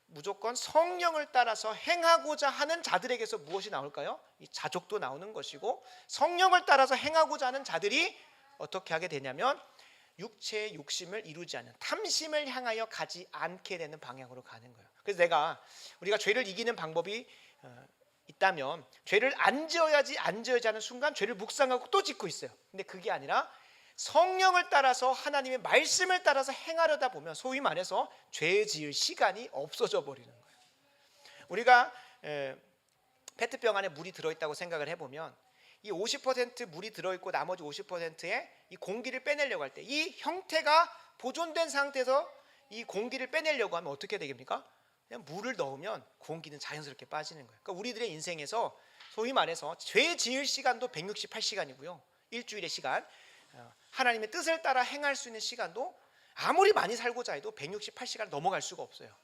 무조건 성령을 따라서 행하고자 하는 자들에게서 무엇이 나올까요? 이 자족도 나오는 것이고 성령을 따라서 행하고자 하는 자들이 어떻게 하게 되냐면 육체의 욕심을 이루지 않는 탐심을 향하여 가지 않게 되는 방향으로 가는 거예요. 그래서 우리가 죄를 이기는 방법이 있다면 죄를 안 지어야지 하는 순간 죄를 묵상하고 또 짓고 있어요. 근데 그게 아니라 성령을 따라서 하나님의 말씀을 따라서 행하려다 보면 소위 말해서 죄 지을 시간이 없어져 버리는 거예요. 우리가 페트병 안에 물이 들어있다고 생각을 해보면 이 50% 물이 들어있고 나머지 50%의 이 공기를 빼내려고 할 때 이 형태가 보존된 상태에서 이 공기를 빼내려고 하면 어떻게 되겠습니까? 그냥 물을 넣으면 공기는 자연스럽게 빠지는 거예요. 그러니까 우리들의 인생에서 소위 말해서 죄 지을 시간도 168시간이고요. 일주일의 시간, 하나님의 뜻을 따라 행할 수 있는 시간도 아무리 많이 살고자 해도 168시간을 넘어갈 수가 없어요.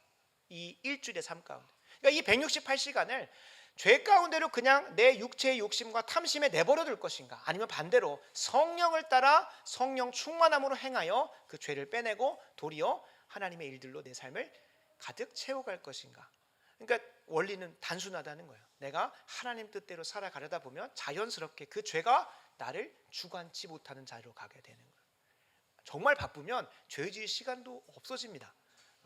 이 일주일의 삶 가운데. 그러니까 이 168시간을 죄 가운데로 그냥 내 육체의 욕심과 탐심에 내버려 둘 것인가 아니면 반대로 성령을 따라 성령 충만함으로 행하여 그 죄를 빼내고 도리어 하나님의 일들로 내 삶을 가득 채워갈 것인가. 그러니까 원리는 단순하다는 거예요. 내가 하나님 뜻대로 살아가려다 보면 자연스럽게 그 죄가 나를 주관치 못하는 자리로 가게 되는 거예요. 정말 바쁘면 죄 지을 시간도 없어집니다.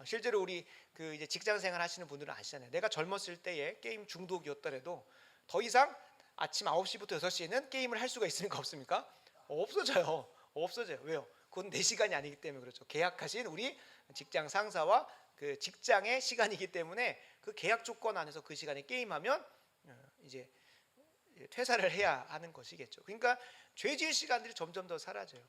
실제로 우리 이제 직장 생활 하시는 분들은 아시잖아요. 내가 젊었을 때에 게임 중독이었더라도 더 이상 아침 9시부터 6시에는 게임을 할 수가 있습니까? 없습니까? 없어져요. 왜요? 그건 내 시간이 아니기 때문에 그렇죠. 계약하신 우리 직장 상사와 그 직장의 시간이기 때문에 그 계약 조건 안에서 그 시간에 게임하면 이제 퇴사를 해야 하는 것이겠죠. 그러니까 죄 지을 시간들이 점점 더 사라져요.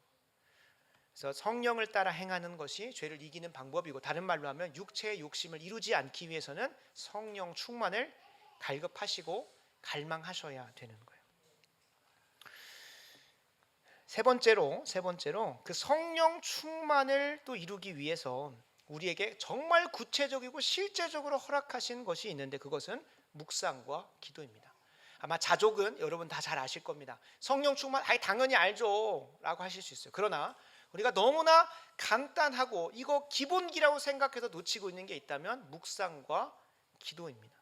그래서 성령을 따라 행하는 것이 죄를 이기는 방법이고 다른 말로 하면 육체의 욕심을 이루지 않기 위해서는 성령 충만을 갈급하시고 갈망하셔야 되는 거예요. 세 번째로 그 성령 충만을 또 이루기 위해서 우리에게 정말 구체적이고 실제적으로 허락하신 것이 있는데 그것은 묵상과 기도입니다. 아마 자족은 여러분 다 잘 아실 겁니다. 성령 충만, 당연히 알죠 라고 하실 수 있어요. 그러나 우리가 너무나 간단하고 이거 기본기라고 생각해서 놓치고 있는 게 있다면 묵상과 기도입니다.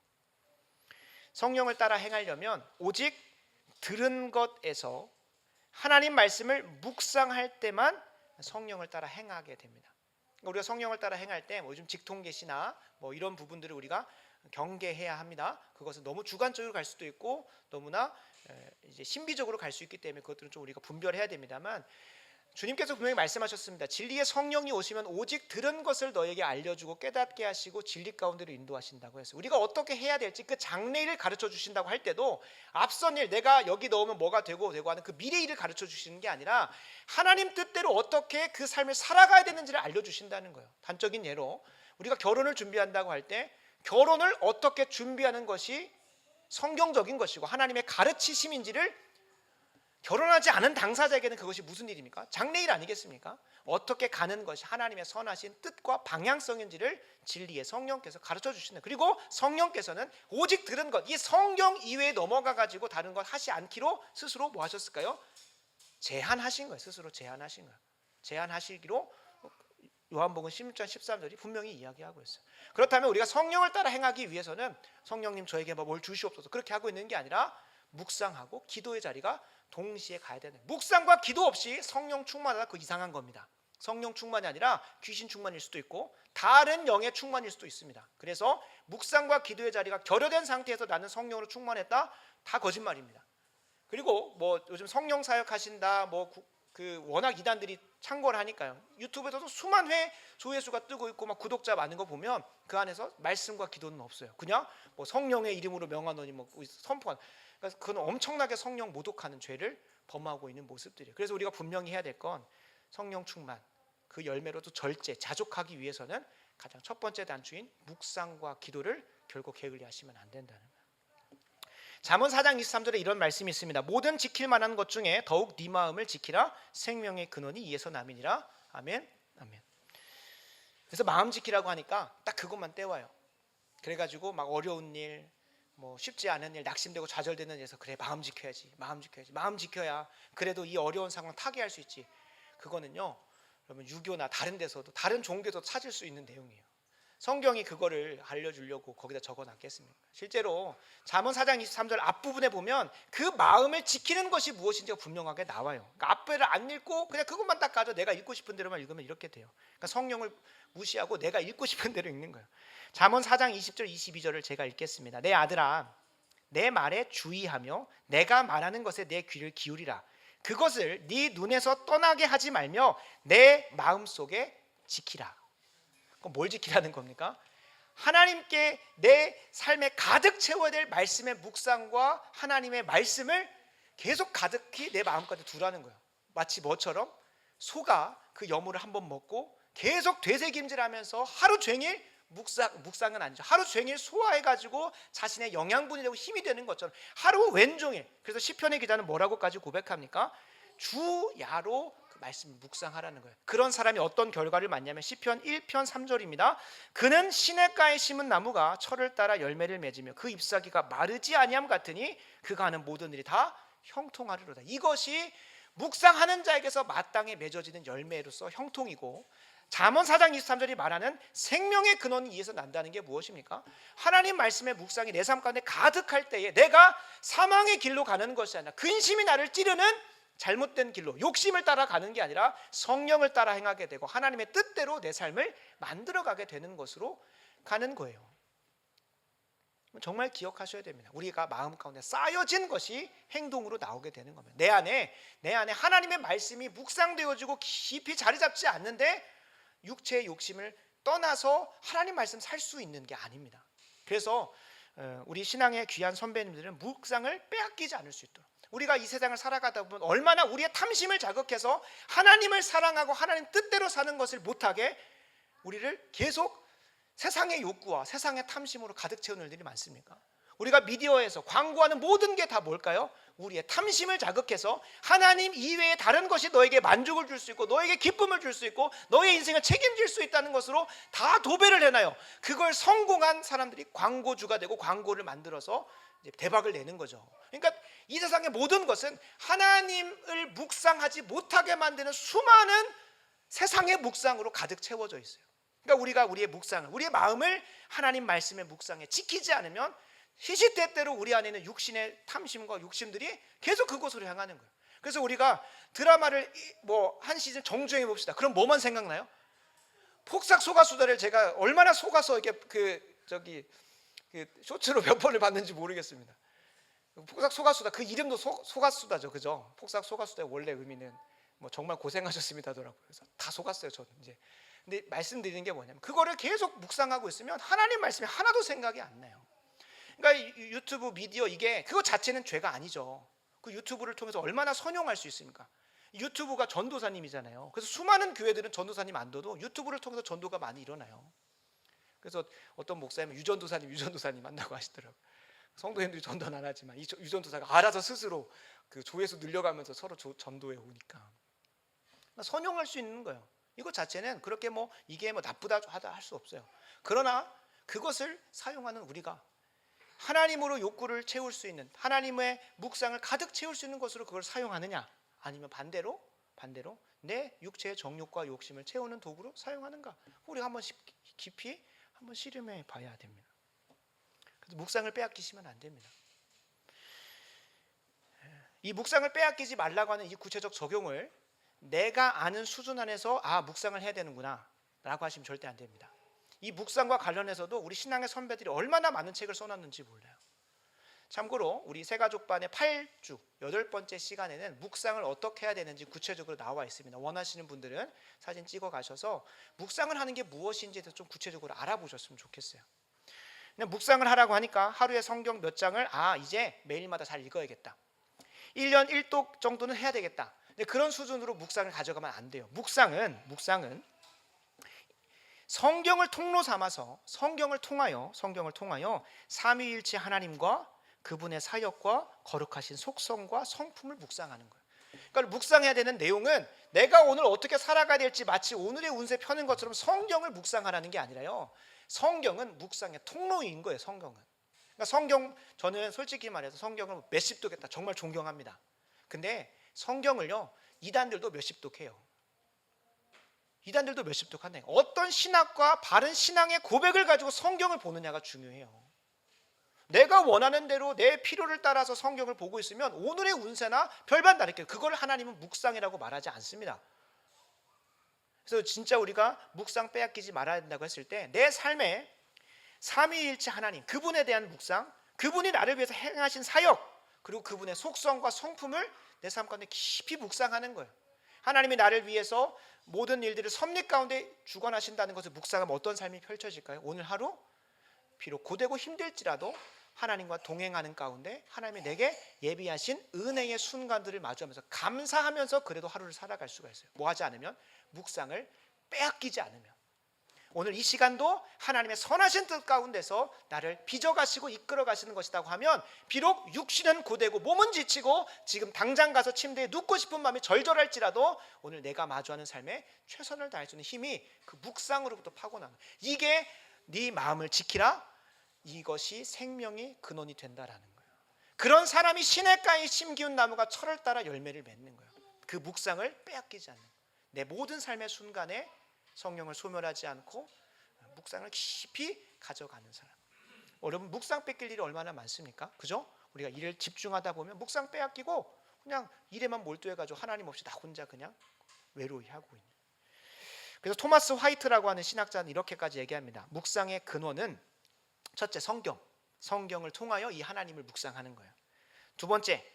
성령을 따라 행하려면 오직 들은 것에서 하나님 말씀을 묵상할 때만 성령을 따라 행하게 됩니다. 우리가 성령을 따라 행할 때 요즘 직통계시나 이런 부분들을 우리가 경계해야 합니다. 그것은 너무 주관적으로 갈 수도 있고 너무나 이제 신비적으로 갈 수 있기 때문에 그것들은 좀 우리가 분별해야 됩니다만 주님께서 분명히 말씀하셨습니다. 진리의 성령이 오시면 오직 들은 것을 너에게 알려주고 깨닫게 하시고 진리 가운데로 인도하신다고 해서 우리가 어떻게 해야 될지 그 장래일을 가르쳐 주신다고 할 때도 앞선 일 내가 여기 넣으면 뭐가 되고 하는 그 미래 일을 가르쳐 주시는 게 아니라 하나님 뜻대로 어떻게 그 삶을 살아가야 되는지를 알려주신다는 거예요. 단적인 예로 우리가 결혼을 준비한다고 할 때 결혼을 어떻게 준비하는 것이 성경적인 것이고 하나님의 가르치심인지를 결혼하지 않은 당사자에게는 그것이 무슨 일입니까? 장래일 아니겠습니까? 어떻게 가는 것이 하나님의 선하신 뜻과 방향성인지를 진리의 성령께서 가르쳐 주신다. 그리고 성령께서는 오직 들은 것, 이 성경 이외에 넘어가 가지고 다른 것 하지 않기로 스스로 뭐 하셨을까요? 제한하신 거예요. 스스로 제한하신 거예요. 제한하시기로 요한복음 16장 13절이 분명히 이야기하고 있어요. 그렇다면 우리가 성령을 따라 행하기 위해서는 성령님 저에게 뭘 주시옵소서 그렇게 하고 있는 게 아니라 묵상하고 기도의 자리가 동시에 가야 되는, 묵상과 기도 없이 성령 충만하다 그 이상한 겁니다. 성령 충만이 아니라 귀신 충만일 수도 있고 다른 영의 충만일 수도 있습니다. 그래서 묵상과 기도의 자리가 결여된 상태에서 나는 성령으로 충만했다 다 거짓말입니다. 그리고 요즘 성령 사역 하신다 워낙 이단들이 창궐 하니까요. 유튜브에서도 수만 회 조회수가 뜨고 있고 막 구독자 많은 거 보면 그 안에서 말씀과 기도는 없어요. 그냥 성령의 이름으로 명하노니 선포한. 그러니까 그건 엄청나게 성령 모독하는 죄를 범하고 있는 모습들이에요. 그래서 우리가 분명히 해야 될 건 성령 충만, 그 열매로도 절제, 자족하기 위해서는 가장 첫 번째 단추인 묵상과 기도를 결국 게을리하시면 안 된다는 거예요. 잠언 4장 23절에 이런 말씀이 있습니다. 모든 지킬 만한 것 중에 더욱 네 마음을 지키라. 생명의 근원이 이에서 남이니라. 아멘. 아멘. 그래서 마음 지키라고 하니까 딱 그것만 떼와요. 그래가지고 막 어려운 일, 쉽지 않은 일, 낙심되고 좌절되는 일에서 그래 마음 지켜야지. 마음 지켜야 그래도 이 어려운 상황 타개할 수 있지. 그거는요, 여러분 유교나 다른 데서도 다른 종교에서 찾을 수 있는 내용이에요. 성경이 그거를 알려주려고 거기다 적어놨겠습니까? 실제로 잠언 4장 23절 앞부분에 보면 그 마음을 지키는 것이 무엇인지가 분명하게 나와요. 그러니까 앞에를 안 읽고 그냥 그것만 딱 가져 내가 읽고 싶은 대로만 읽으면 이렇게 돼요. 그러니까 성령을 무시하고 내가 읽고 싶은 대로 읽는 거예요. 잠언 4장 20절 22절을 제가 읽겠습니다. 내 아들아 내 말에 주의하며 내가 말하는 것에 내 귀를 기울이라. 그것을 네 눈에서 떠나게 하지 말며 내 마음속에 지키라. 그럼 뭘 지키라는 겁니까? 하나님께 내 삶에 가득 채워야 될 말씀의 묵상과 하나님의 말씀을 계속 가득히 내 마음까지 두라는 거예요. 마치 뭐처럼 소가 그 여물을 한번 먹고 계속 되새김질하면서 하루 종일 묵상은 아니죠. 하루 종일 소화해가지고 자신의 영양분이 되고 힘이 되는 것처럼 하루 왼종일. 그래서 시편의 기자는 뭐라고까지 고백합니까? 주야로 그 말씀을 묵상하라는 거예요. 그런 사람이 어떤 결과를 맞냐면 시편 1편 3절입니다. 그는 시냇가에 심은 나무가 철을 따라 열매를 맺으며 그 잎사귀가 마르지 아니함 같으니 그가 하는 모든 일이 다 형통하리로다. 이것이 묵상하는 자에게서 마땅히 맺어지는 열매로서 형통이고, 잠언 4장 23절이 말하는 생명의 근원이 이에서 난다는 게 무엇입니까? 하나님 말씀의 묵상이 내 삶 가운데 가득할 때에 내가 사망의 길로 가는 것이 아니라 근심이 나를 찌르는 잘못된 길로 욕심을 따라가는 게 아니라 성령을 따라 행하게 되고 하나님의 뜻대로 내 삶을 만들어가게 되는 것으로 가는 거예요. 정말 기억하셔야 됩니다. 우리가 마음 가운데 쌓여진 것이 행동으로 나오게 되는 겁니다. 내 안에 하나님의 말씀이 묵상되어지고 깊이 자리 잡지 않는데 육체의 욕심을 떠나서 하나님 말씀 살 수 있는 게 아닙니다. 그래서 우리 신앙의 귀한 선배님들은 묵상을 빼앗기지 않을 수 있도록, 우리가 이 세상을 살아가다 보면 얼마나 우리의 탐심을 자극해서 하나님을 사랑하고 하나님 뜻대로 사는 것을 못하게 우리를 계속 세상의 욕구와 세상의 탐심으로 가득 채우는 일들이 많습니까? 우리가 미디어에서 광고하는 모든 게 다 뭘까요? 우리의 탐심을 자극해서 하나님 이외에 다른 것이 너에게 만족을 줄 수 있고 너에게 기쁨을 줄 수 있고 너의 인생을 책임질 수 있다는 것으로 다 도배를 해놔요. 그걸 성공한 사람들이 광고주가 되고 광고를 만들어서 이제 대박을 내는 거죠. 그러니까 이 세상의 모든 것은 하나님을 묵상하지 못하게 만드는 수많은 세상의 묵상으로 가득 채워져 있어요. 그러니까 우리가 우리의 묵상을, 우리의 마음을 하나님 말씀의 묵상에 지키지 않으면 시시때때로 우리 안에 있는 육신의 탐심과 욕심들이 계속 그곳으로 향하는 거예요. 그래서 우리가 드라마를 뭐 한 시즌 정주행해 봅시다. 그럼 뭐만 생각나요? 폭삭 소가수다를 제가 얼마나 속아서 이게 그 쇼츠로 몇 번을 봤는지 모르겠습니다. 폭삭 소가수다, 그 이름도 소가수다죠, 그죠? 폭삭 소가수다의 원래 의미는 뭐 정말 고생하셨습니다더라고요. 그래서 다 속았어요, 저는 이제. 근데 말씀드리는 게 뭐냐면 그거를 계속 묵상하고 있으면 하나님 말씀이 하나도 생각이 안 나요. 그러니까 유튜브 미디어 이게 그거 자체는 죄가 아니죠. 그 유튜브를 통해서 얼마나 선용할 수 있습니까? 유튜브가 전도사님이잖아요. 그래서 수많은 교회들은 전도사님 안 둬도 유튜브를 통해서 전도가 많이 일어나요. 그래서 어떤 목사님은 유전도사님 한다고 하시더라고요. 성도님들이 전도는 안 하지만 이 유전도사가 알아서 스스로 그 조회수 늘려가면서 서로 전도해 오니까 그러니까 선용할 수 있는 거예요. 이거 자체는 그렇게 뭐 이게 뭐 나쁘다 하다 할 수 없어요. 그러나 그것을 사용하는 우리가 하나님으로 욕구를 채울 수 있는, 하나님의 묵상을 가득 채울 수 있는 것으로 그걸 사용하느냐, 아니면 반대로 내 육체의 정욕과 욕심을 채우는 도구로 사용하는가, 우리가 한번 깊이 한번 실험해 봐야 됩니다. 그래서 묵상을 빼앗기시면 안 됩니다. 이 묵상을 빼앗기지 말라고 하는 이 구체적 적용을 내가 아는 수준 안에서 묵상을 해야 되는구나 라고 하시면 절대 안 됩니다. 이 묵상과 관련해서도 우리 신앙의 선배들이 얼마나 많은 책을 써놨는지 몰라요. 참고로 우리 새가족반의 8주 8번째 시간에는 묵상을 어떻게 해야 되는지 구체적으로 나와 있습니다. 원하시는 분들은 사진 찍어 가셔서 묵상을 하는 게 무엇인지에 대해서 좀 구체적으로 알아보셨으면 좋겠어요. 그냥 묵상을 하라고 하니까 하루에 성경 몇 장을 이제 매일마다 잘 읽어야겠다, 1년 1독 정도는 해야 되겠다, 근데 그런 수준으로 묵상을 가져가면 안 돼요. 묵상은 성경을 통로 삼아서 성경을 통하여 삼위일체 하나님과 그분의 사역과 거룩하신 속성과 성품을 묵상하는 거예요. 그러니까 묵상해야 되는 내용은 내가 오늘 어떻게 살아가야 될지 마치 오늘의 운세 펴는 것처럼 성경을 묵상하라는 게 아니라요. 성경은 묵상의 통로인 거예요. 성경은. 그러니까 성경, 저는 솔직히 말해서 성경을 몇십 독했다 정말 존경합니다. 근데 성경을요 이단들도 몇십 독해요. 이단들도 몇십 독 한다. 어떤 신학과 바른 신앙의 고백을 가지고 성경을 보느냐가 중요해요. 내가 원하는 대로 내 필요를 따라서 성경을 보고 있으면 오늘의 운세나 별반 다를게요. 그걸 하나님은 묵상이라고 말하지 않습니다. 그래서 진짜 우리가 묵상 빼앗기지 말아야 된다고 했을 때 내 삶에 삼위일체 하나님, 그분에 대한 묵상, 그분이 나를 위해서 행하신 사역, 그리고 그분의 속성과 성품을 내 삶 가운데 깊이 묵상하는 거예요. 하나님이 나를 위해서 모든 일들을 섭리 가운데 주관하신다는 것을 묵상하면 어떤 삶이 펼쳐질까요? 오늘 하루 비록 고되고 힘들지라도 하나님과 동행하는 가운데 하나님이 내게 예비하신 은혜의 순간들을 마주하면서 감사하면서 그래도 하루를 살아갈 수가 있어요. 뭐 하지 않으면? 묵상을 빼앗기지 않으면. 오늘 이 시간도 하나님의 선하신 뜻 가운데서 나를 빚어가시고 이끌어가시는 것이라고 하면 비록 육신은 고되고 몸은 지치고 지금 당장 가서 침대에 눕고 싶은 마음이 절절할지라도 오늘 내가 마주하는 삶에 최선을 다할 수 있는 힘이 그 묵상으로부터 파고나는, 이게 네 마음을 지키라, 이것이 생명의 근원이 된다라는 거예요. 그런 사람이 시냇가에 심기운 나무가 철을 따라 열매를 맺는 거예요. 그 묵상을 빼앗기지 않는, 내 모든 삶의 순간에 성령을 소멸하지 않고 묵상을 깊이 가져가는 사람. 여러분 묵상 뺏길 일이 얼마나 많습니까? 그죠? 우리가 일을 집중하다 보면 묵상 빼앗기고 그냥 일에만 몰두해가지고 하나님 없이 나 혼자 그냥 외로이 하고 있는. 그래서 토마스 화이트라고 하는 신학자는 이렇게까지 얘기합니다. 묵상의 근원은 첫째 성경을 통하여 이 하나님을 묵상하는 거예요. 두 번째,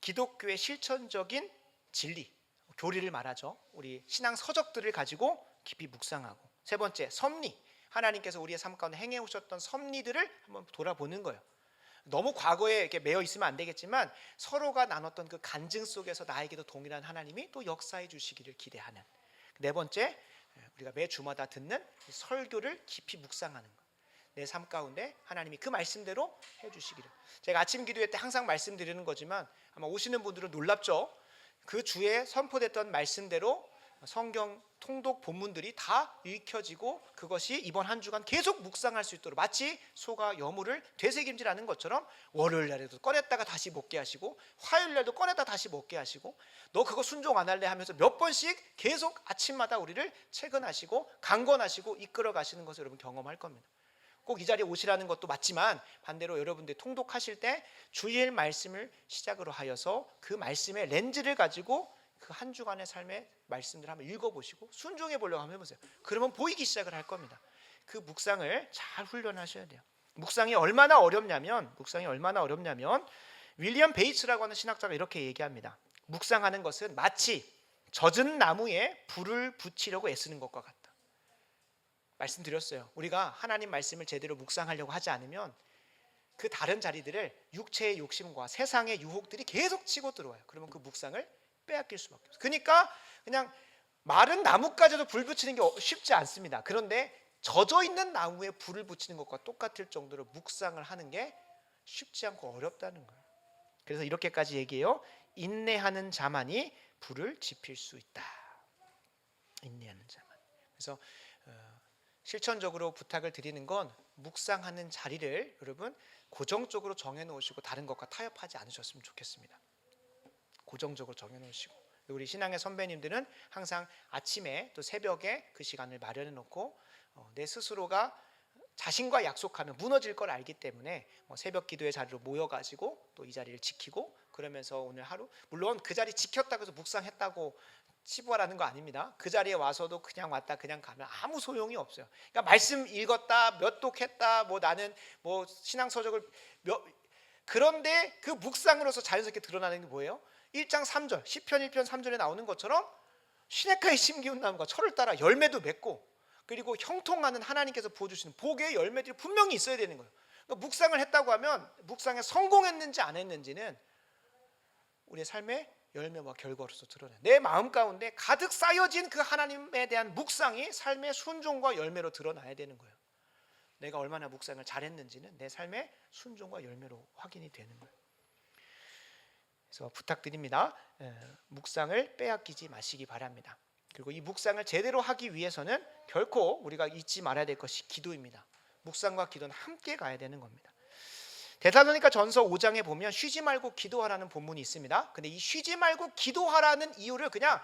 기독교의 실천적인 진리, 교리를 말하죠. 우리 신앙 서적들을 가지고 깊이 묵상하고, 세 번째, 섭리, 하나님께서 우리의 삶 가운데 행해 오셨던 섭리들을 한번 돌아보는 거예요. 너무 과거에 이렇게 매여 있으면 안 되겠지만 서로가 나눴던 그 간증 속에서 나에게도 동일한 하나님이 또 역사해 주시기를 기대하는. 네 번째, 우리가 매 주마다 듣는 설교를 깊이 묵상하는 것. 내 삶 가운데 하나님이 그 말씀대로 해주시기를. 제가 아침 기도회 때 항상 말씀드리는 거지만 아마 오시는 분들은 놀랍죠. 그 주에 선포됐던 말씀대로 성경 통독 본문들이 다 읽혀지고 그것이 이번 한 주간 계속 묵상할 수 있도록 마치 소가 여물을 되새김질하는 것처럼 월요일 날에도 꺼냈다가 다시 먹게 하시고 화요일 날도 꺼냈다 다시 먹게 하시고 너 그거 순종 안 할래 하면서 몇 번씩 계속 아침마다 우리를 채근하시고 강권하시고 이끌어 가시는 것을 여러분 경험할 겁니다. 꼭 이 자리에 오시라는 것도 맞지만 반대로 여러분들이 통독하실 때 주일 말씀을 시작으로 하여서 그 말씀의 렌즈를 가지고 그 한 주간의 삶의 말씀들을 한번 읽어보시고 순종해 보려고 한번 해보세요. 그러면 보이기 시작을 할 겁니다. 그 묵상을 잘 훈련하셔야 돼요. 묵상이 얼마나 어렵냐면 윌리엄 베이츠라고 하는 신학자가 이렇게 얘기합니다. 묵상하는 것은 마치 젖은 나무에 불을 붙이려고 애쓰는 것과 같다. 말씀드렸어요. 우리가 하나님 말씀을 제대로 묵상하려고 하지 않으면 그 다른 자리들을 육체의 욕심과 세상의 유혹들이 계속 치고 들어와요. 그러면 그 묵상을 빼앗길 수밖에 없어요. 그러니까 그냥 마른 나무까지도 불 붙이는 게 쉽지 않습니다. 그런데 젖어 있는 나무에 불을 붙이는 것과 똑같을 정도로 묵상을 하는 게 쉽지 않고 어렵다는 거예요. 그래서 이렇게까지 얘기해요. 인내하는 자만이 불을 지필 수 있다. 인내하는 자만. 그래서 실천적으로 부탁을 드리는 건 묵상하는 자리를 여러분 고정적으로 정해놓으시고 다른 것과 타협하지 않으셨으면 좋겠습니다. 고정적으로 정해놓으시고 우리 신앙의 선배님들은 항상 아침에 또 새벽에 그 시간을 마련해 놓고 내 스스로가 자신과 약속하면 무너질 걸 알기 때문에 새벽 기도의 자리로 모여가지고 또 이 자리를 지키고 그러면서 오늘 하루 물론 그 자리 지켰다고 해서 묵상했다고 치부하라는 거 아닙니다. 그 자리에 와서도 그냥 왔다 그냥 가면 아무 소용이 없어요. 그러니까 말씀 읽었다 몇 독했다 나는 신앙 서적을 그런데 그 묵상으로서 자연스럽게 드러나는 게 뭐예요? 1장 3절 시편 1편 3절에 나오는 것처럼 시냇가에 심기운 나무가 철을 따라 열매도 맺고 그리고 형통하는 하나님께서 부어주시는 복의 열매들이 분명히 있어야 되는 거예요. 그러니까 묵상을 했다고 하면 묵상에 성공했는지 안 했는지는 우리의 삶의 열매와 결과로서 드러나요. 내 마음 가운데 가득 쌓여진 그 하나님에 대한 묵상이 삶의 순종과 열매로 드러나야 되는 거예요. 내가 얼마나 묵상을 잘했는지는 내 삶의 순종과 열매로 확인이 되는 거예요. 그래서 부탁드립니다. 묵상을 빼앗기지 마시기 바랍니다. 그리고 이 묵상을 제대로 하기 위해서는 결코 우리가 잊지 말아야 될 것이 기도입니다. 묵상과 기도는 함께 가야 되는 겁니다. 데살로니가 전서 5장에 보면 쉬지 말고 기도하라는 본문이 있습니다. 근데 이 쉬지 말고 기도하라는 이유를 그냥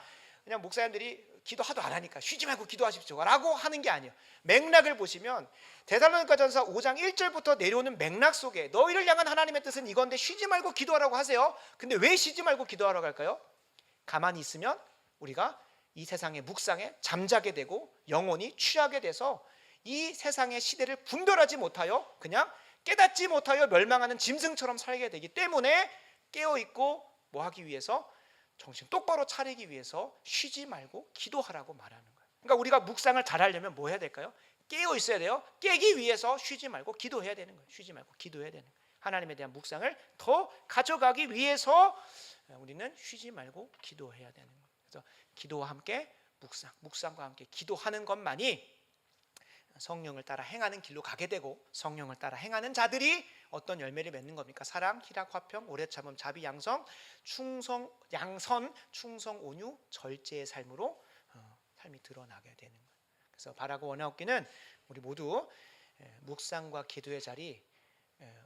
목사님들이 기도하도 안 하니까 쉬지 말고 기도하십시오라고 하는 게 아니에요. 맥락을 보시면 데살로니가 전서 5장 1절부터 내려오는 맥락 속에 너희를 향한 하나님의 뜻은 이건데 쉬지 말고 기도하라고 하세요. 근데 왜 쉬지 말고 기도하라고 할까요? 가만히 있으면 우리가 이 세상의 묵상에 잠자게 되고 영혼이 취하게 돼서 이 세상의 시대를 분별하지 못하여 그냥 깨닫지 못하여 멸망하는 짐승처럼 살게 되기 때문에 깨어있고 하기 위해서 정신 똑바로 차리기 위해서 쉬지 말고 기도하라고 말하는 거예요. 그러니까 우리가 묵상을 잘하려면 뭐 해야 될까요? 깨어 있어야 돼요. 깨기 위해서 쉬지 말고 기도해야 되는 거예요. 쉬지 말고 기도해야 되는 거예요. 하나님에 대한 묵상을 더 가져가기 위해서 우리는 쉬지 말고 기도해야 되는 거예요. 그래서 기도와 함께 묵상과 함께 기도하는 것만이 성령을 따라 행하는 길로 가게 되고 성령을 따라 행하는 자들이 어떤 열매를 맺는 겁니까? 사랑, 희락, 화평, 오래 참음, 자비, 양성, 양선, 충성, 온유, 절제의 삶으로 삶이 드러나게 되는 거예요. 그래서 바라고 원하옵기는 우리 모두 묵상과 기도의 자리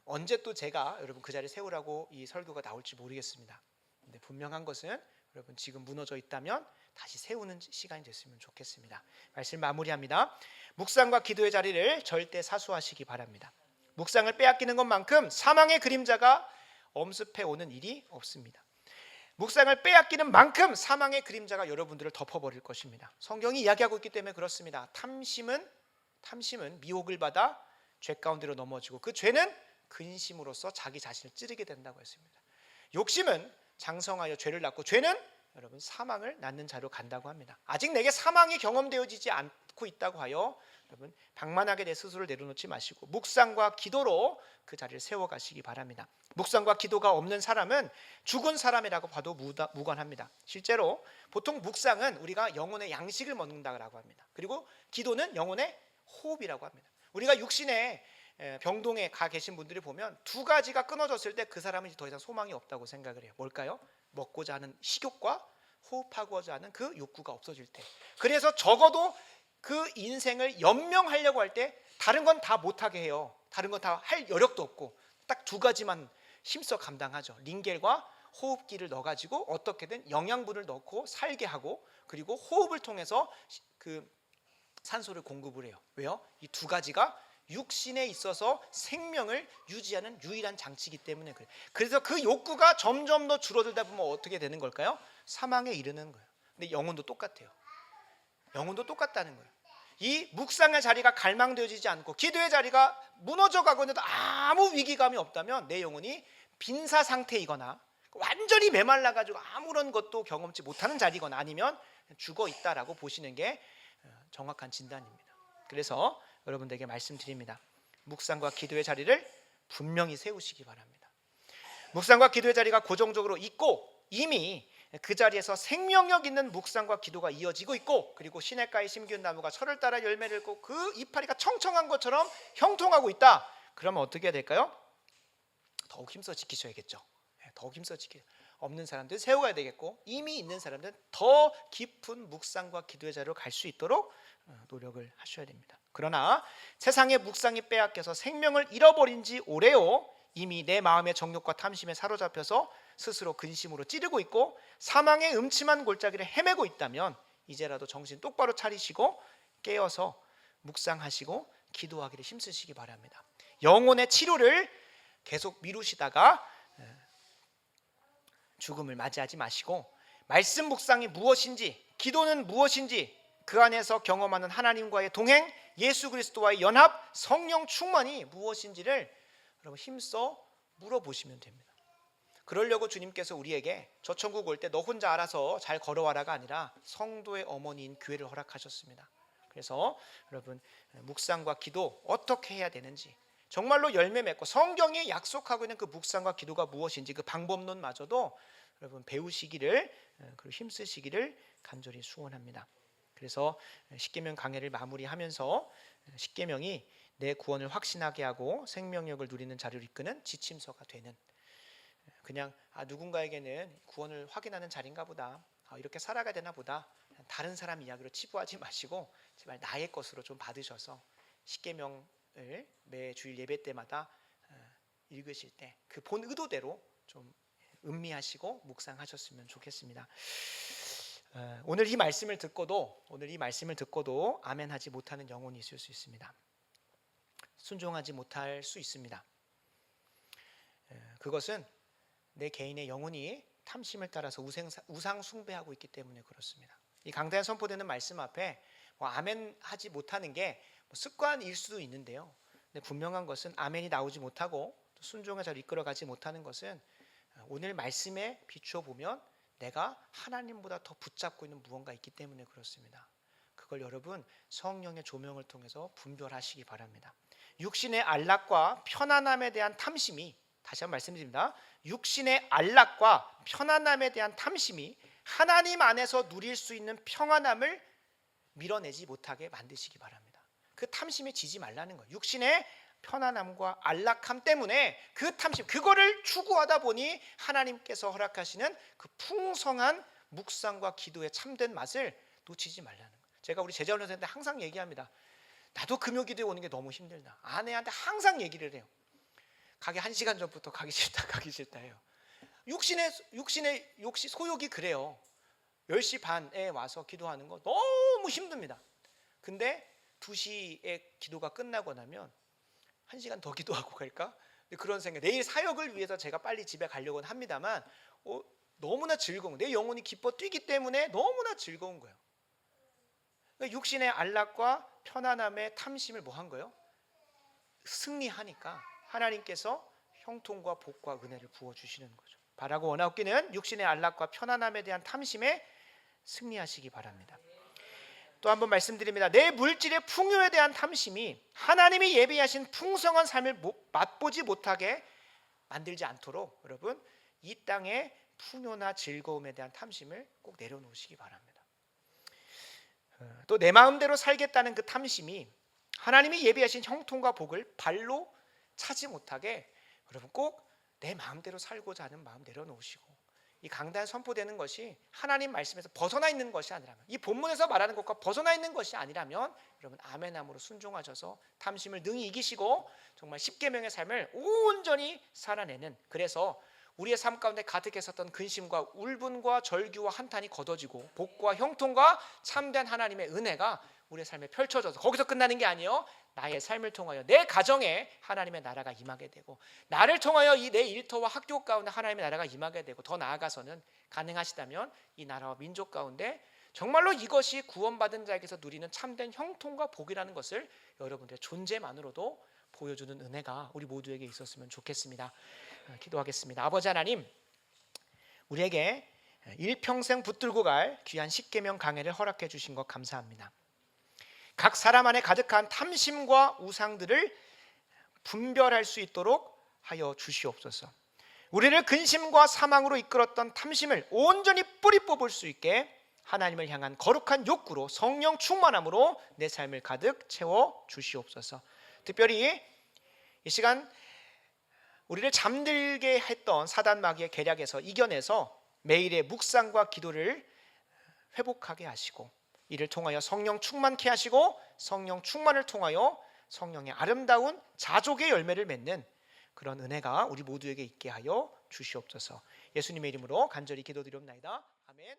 언제 또 제가 여러분 그 자리 세우라고 이 설교가 나올지 모르겠습니다. 근데 분명한 것은 여러분 지금 무너져 있다면 다시 세우는 시간이 됐으면 좋겠습니다. 말씀 마무리합니다. 묵상과 기도의 자리를 절대 사수하시기 바랍니다. 묵상을 빼앗기는 것만큼 사망의 그림자가 엄습해 오는 일이 없습니다. 묵상을 빼앗기는 만큼 사망의 그림자가 여러분들을 덮어버릴 것입니다. 성경이 이야기하고 있기 때문에 그렇습니다. 탐심은 미혹을 받아 죄 가운데로 넘어지고 그 죄는 근심으로써 자기 자신을 찌르게 된다고 했습니다. 욕심은 장성하여 죄를 낳고 죄는 여러분 사망을 낳는 자로 간다고 합니다. 아직 내게 사망이 경험되어지지 않고 있다고 하여 여러분 방만하게 내 스스로를 내려놓지 마시고 묵상과 기도로 그 자리를 세워가시기 바랍니다. 묵상과 기도가 없는 사람은 죽은 사람이라고 봐도 무관합니다. 실제로 보통 묵상은 우리가 영혼의 양식을 먹는다고 합니다. 그리고 기도는 영혼의 호흡이라고 합니다. 우리가 육신의 병동에 가 계신 분들이 보면 두 가지가 끊어졌을 때 그 사람은 이제 더 이상 소망이 없다고 생각을 해요. 뭘까요? 먹고자 하는 식욕과 호흡하고자 하는 그 욕구가 없어질 때. 그래서 적어도 그 인생을 연명하려고 할 때 다른 건 다 못하게 해요. 다른 건 다 할 여력도 없고 딱 두 가지만 힘써 감당하죠. 링겔과 호흡기를 넣어가지고 어떻게든 영양분을 넣고 살게 하고, 그리고 호흡을 통해서 그 산소를 공급을 해요. 왜요? 이 두 가지가 육신에 있어서 생명을 유지하는 유일한 장치이기 때문에 그래요. 그래서 그 욕구가 점점 더 줄어들다 보면 어떻게 되는 걸까요? 사망에 이르는 거예요. 근데 영혼도 똑같아요. 영혼도 똑같다는 거예요. 이 묵상의 자리가 갈망되어지지 않고 기도의 자리가 무너져 가고 있는데도 아무 위기감이 없다면 내 영혼이 빈사 상태이거나 완전히 메말라 가지고 아무런 것도 경험치 못하는 자리거나 아니면 죽어 있다라고 보시는 게 정확한 진단입니다. 그래서 여러분들에게 말씀드립니다. 묵상과 기도의 자리를 분명히 세우시기 바랍니다. 묵상과 기도의 자리가 고정적으로 있고 이미 그 자리에서 생명력 있는 묵상과 기도가 이어지고 있고, 그리고 시냇가에 심기운 나무가 철을 따라 열매를 맺고 그 이파리가 청청한 것처럼 형통하고 있다. 그러면 어떻게 해야 될까요? 더욱 힘써 지키셔야겠죠. 더욱 힘써 지키셔야 없는 사람들 세워야 되겠고, 이미 있는 사람들은 더 깊은 묵상과 기도의 자리로 갈 수 있도록 노력을 하셔야 됩니다. 그러나 세상의 묵상이 빼앗겨서 생명을 잃어버린 지 오래요. 이미 내 마음의 정욕과 탐심에 사로잡혀서 스스로 근심으로 찌르고 있고 사망의 음침한 골짜기를 헤매고 있다면 이제라도 정신 똑바로 차리시고 깨어서 묵상하시고 기도하기를 힘쓰시기 바랍니다. 영혼의 치료를 계속 미루시다가 죽음을 맞이하지 마시고 말씀 묵상이 무엇인지, 기도는 무엇인지, 그 안에서 경험하는 하나님과의 동행, 예수 그리스도와의 연합, 성령 충만이 무엇인지를 여러분 힘써 물어보시면 됩니다. 그러려고 주님께서 우리에게 저 천국 올 때 너 혼자 알아서 잘 걸어와라가 아니라 성도의 어머니인 교회를 허락하셨습니다. 그래서 여러분 묵상과 기도 어떻게 해야 되는지, 정말로 열매 맺고 성경이 약속하고 있는 그 묵상과 기도가 무엇인지 그 방법론마저도 여러분 배우시기를, 그리고 힘쓰시기를 간절히 축원합니다. 그래서 십계명 강해를 마무리하면서 십계명이 내 구원을 확신하게 하고 생명력을 누리는 자리로 이끄는 지침서가 되는, 그냥 누군가에게는 구원을 확인하는 자리인가 보다, 이렇게 살아가야 되나 보다, 다른 사람 이야기로 치부하지 마시고 제발 나의 것으로 좀 받으셔서 십계명을 매 주일 예배 때마다 읽으실 때 그 본 의도대로 좀 음미하시고 묵상하셨으면 좋겠습니다. 오늘 이 말씀을 듣고도 아멘하지 못하는 영혼이 있을 수 있습니다. 순종하지 못할 수 있습니다. 그것은 내 개인의 영혼이 탐심을 따라서 우상 숭배하고 있기 때문에 그렇습니다. 이 강단에 선포되는 말씀 앞에 아멘하지 못하는 게 습관일 수도 있는데요. 근데 분명한 것은 아멘이 나오지 못하고 순종의 자리로 이끌어가지 못하는 것은 오늘 말씀에 비추어 보면 내가 하나님보다 더 붙잡고 있는 무언가 있기 때문에 그렇습니다. 그걸 여러분 성령의 조명을 통해서 분별하시기 바랍니다. 육신의 안락과 편안함에 대한 탐심이, 다시 한번 말씀드립니다. 육신의 안락과 편안함에 대한 탐심이 하나님 안에서 누릴 수 있는 평안함을 밀어내지 못하게 만드시기 바랍니다. 그 탐심에 지지 말라는 거예요. 육신의 편안함과 안락함 때문에 그 탐심, 그거를 추구하다 보니 하나님께서 허락하시는 그 풍성한 묵상과 기도의 참된 맛을 놓치지 말라는 거예요. 제가 우리 제자훈련생한테 항상 얘기합니다. 나도 금요기도에 오는 게 너무 힘들다. 아내한테 항상 얘기를 해요. 가기 1시간 전부터 가기 싫다 해요. 육신의 소욕이 그래요. 10시 반에 와서 기도하는 거 너무 힘듭니다. 근데 2시에 기도가 끝나고 나면 1시간 더 기도하고 갈까? 그런 생각. 내일 사역을 위해서 제가 빨리 집에 가려고는 합니다만 너무나 즐거운, 내 영혼이 기뻐 뛰기 때문에 너무나 즐거운 거예요. 그러니까 육신의 안락과 편안함의 탐심을 뭐 한 거예요? 승리하니까 하나님께서 형통과 복과 은혜를 부어주시는 거죠. 바라고 원하옵기는 육신의 안락과 편안함에 대한 탐심에 승리하시기 바랍니다. 또 한번 말씀드립니다. 내 물질의 풍요에 대한 탐심이 하나님이 예비하신 풍성한 삶을 맛보지 못하게 만들지 않도록 여러분 이 땅의 풍요나 즐거움에 대한 탐심을 꼭 내려놓으시기 바랍니다. 또 내 마음대로 살겠다는 그 탐심이 하나님이 예비하신 형통과 복을 발로 차지 못하게 여러분 꼭 내 마음대로 살고자 하는 마음 내려놓으시고, 이 강단 선포되는 것이 하나님 말씀에서 벗어나 있는 것이 아니라면, 이 본문에서 말하는 것과 벗어나 있는 것이 아니라면 여러분 아멘함으로 순종하셔서 탐심을 능히 이기시고 정말 십계명의 삶을 온전히 살아내는, 그래서 우리의 삶 가운데 가득했었던 근심과 울분과 절규와 한탄이 걷어지고 복과 형통과 참된 하나님의 은혜가 우리의 삶에 펼쳐져서 거기서 끝나는 게 아니에요. 나의 삶을 통하여 내 가정에 하나님의 나라가 임하게 되고, 나를 통하여 이 내 일터와 학교 가운데 하나님의 나라가 임하게 되고, 더 나아가서는 가능하시다면 이 나라와 민족 가운데 정말로 이것이 구원받은 자에게서 누리는 참된 형통과 복이라는 것을 여러분들의 존재만으로도 보여주는 은혜가 우리 모두에게 있었으면 좋겠습니다. 기도하겠습니다. 아버지 하나님, 우리에게 일평생 붙들고 갈 귀한 십계명 강해를 허락해 주신 것 감사합니다. 각 사람 안에 가득한 탐심과 우상들을 분별할 수 있도록 하여 주시옵소서. 우리를 근심과 사망으로 이끌었던 탐심을 온전히 뿌리 뽑을 수 있게 하나님을 향한 거룩한 욕구로 성령 충만함으로 내 삶을 가득 채워 주시옵소서. 특별히 이 시간 우리를 잠들게 했던 사단 마귀의 계략에서 이겨내서 매일의 묵상과 기도를 회복하게 하시고, 이를 통하여 성령 충만케 하시고 성령 충만을 통하여 성령의 아름다운 자족의 열매를 맺는 그런 은혜가 우리 모두에게 있게 하여 주시옵소서. 예수님의 이름으로 간절히 기도드리옵나이다. 아멘.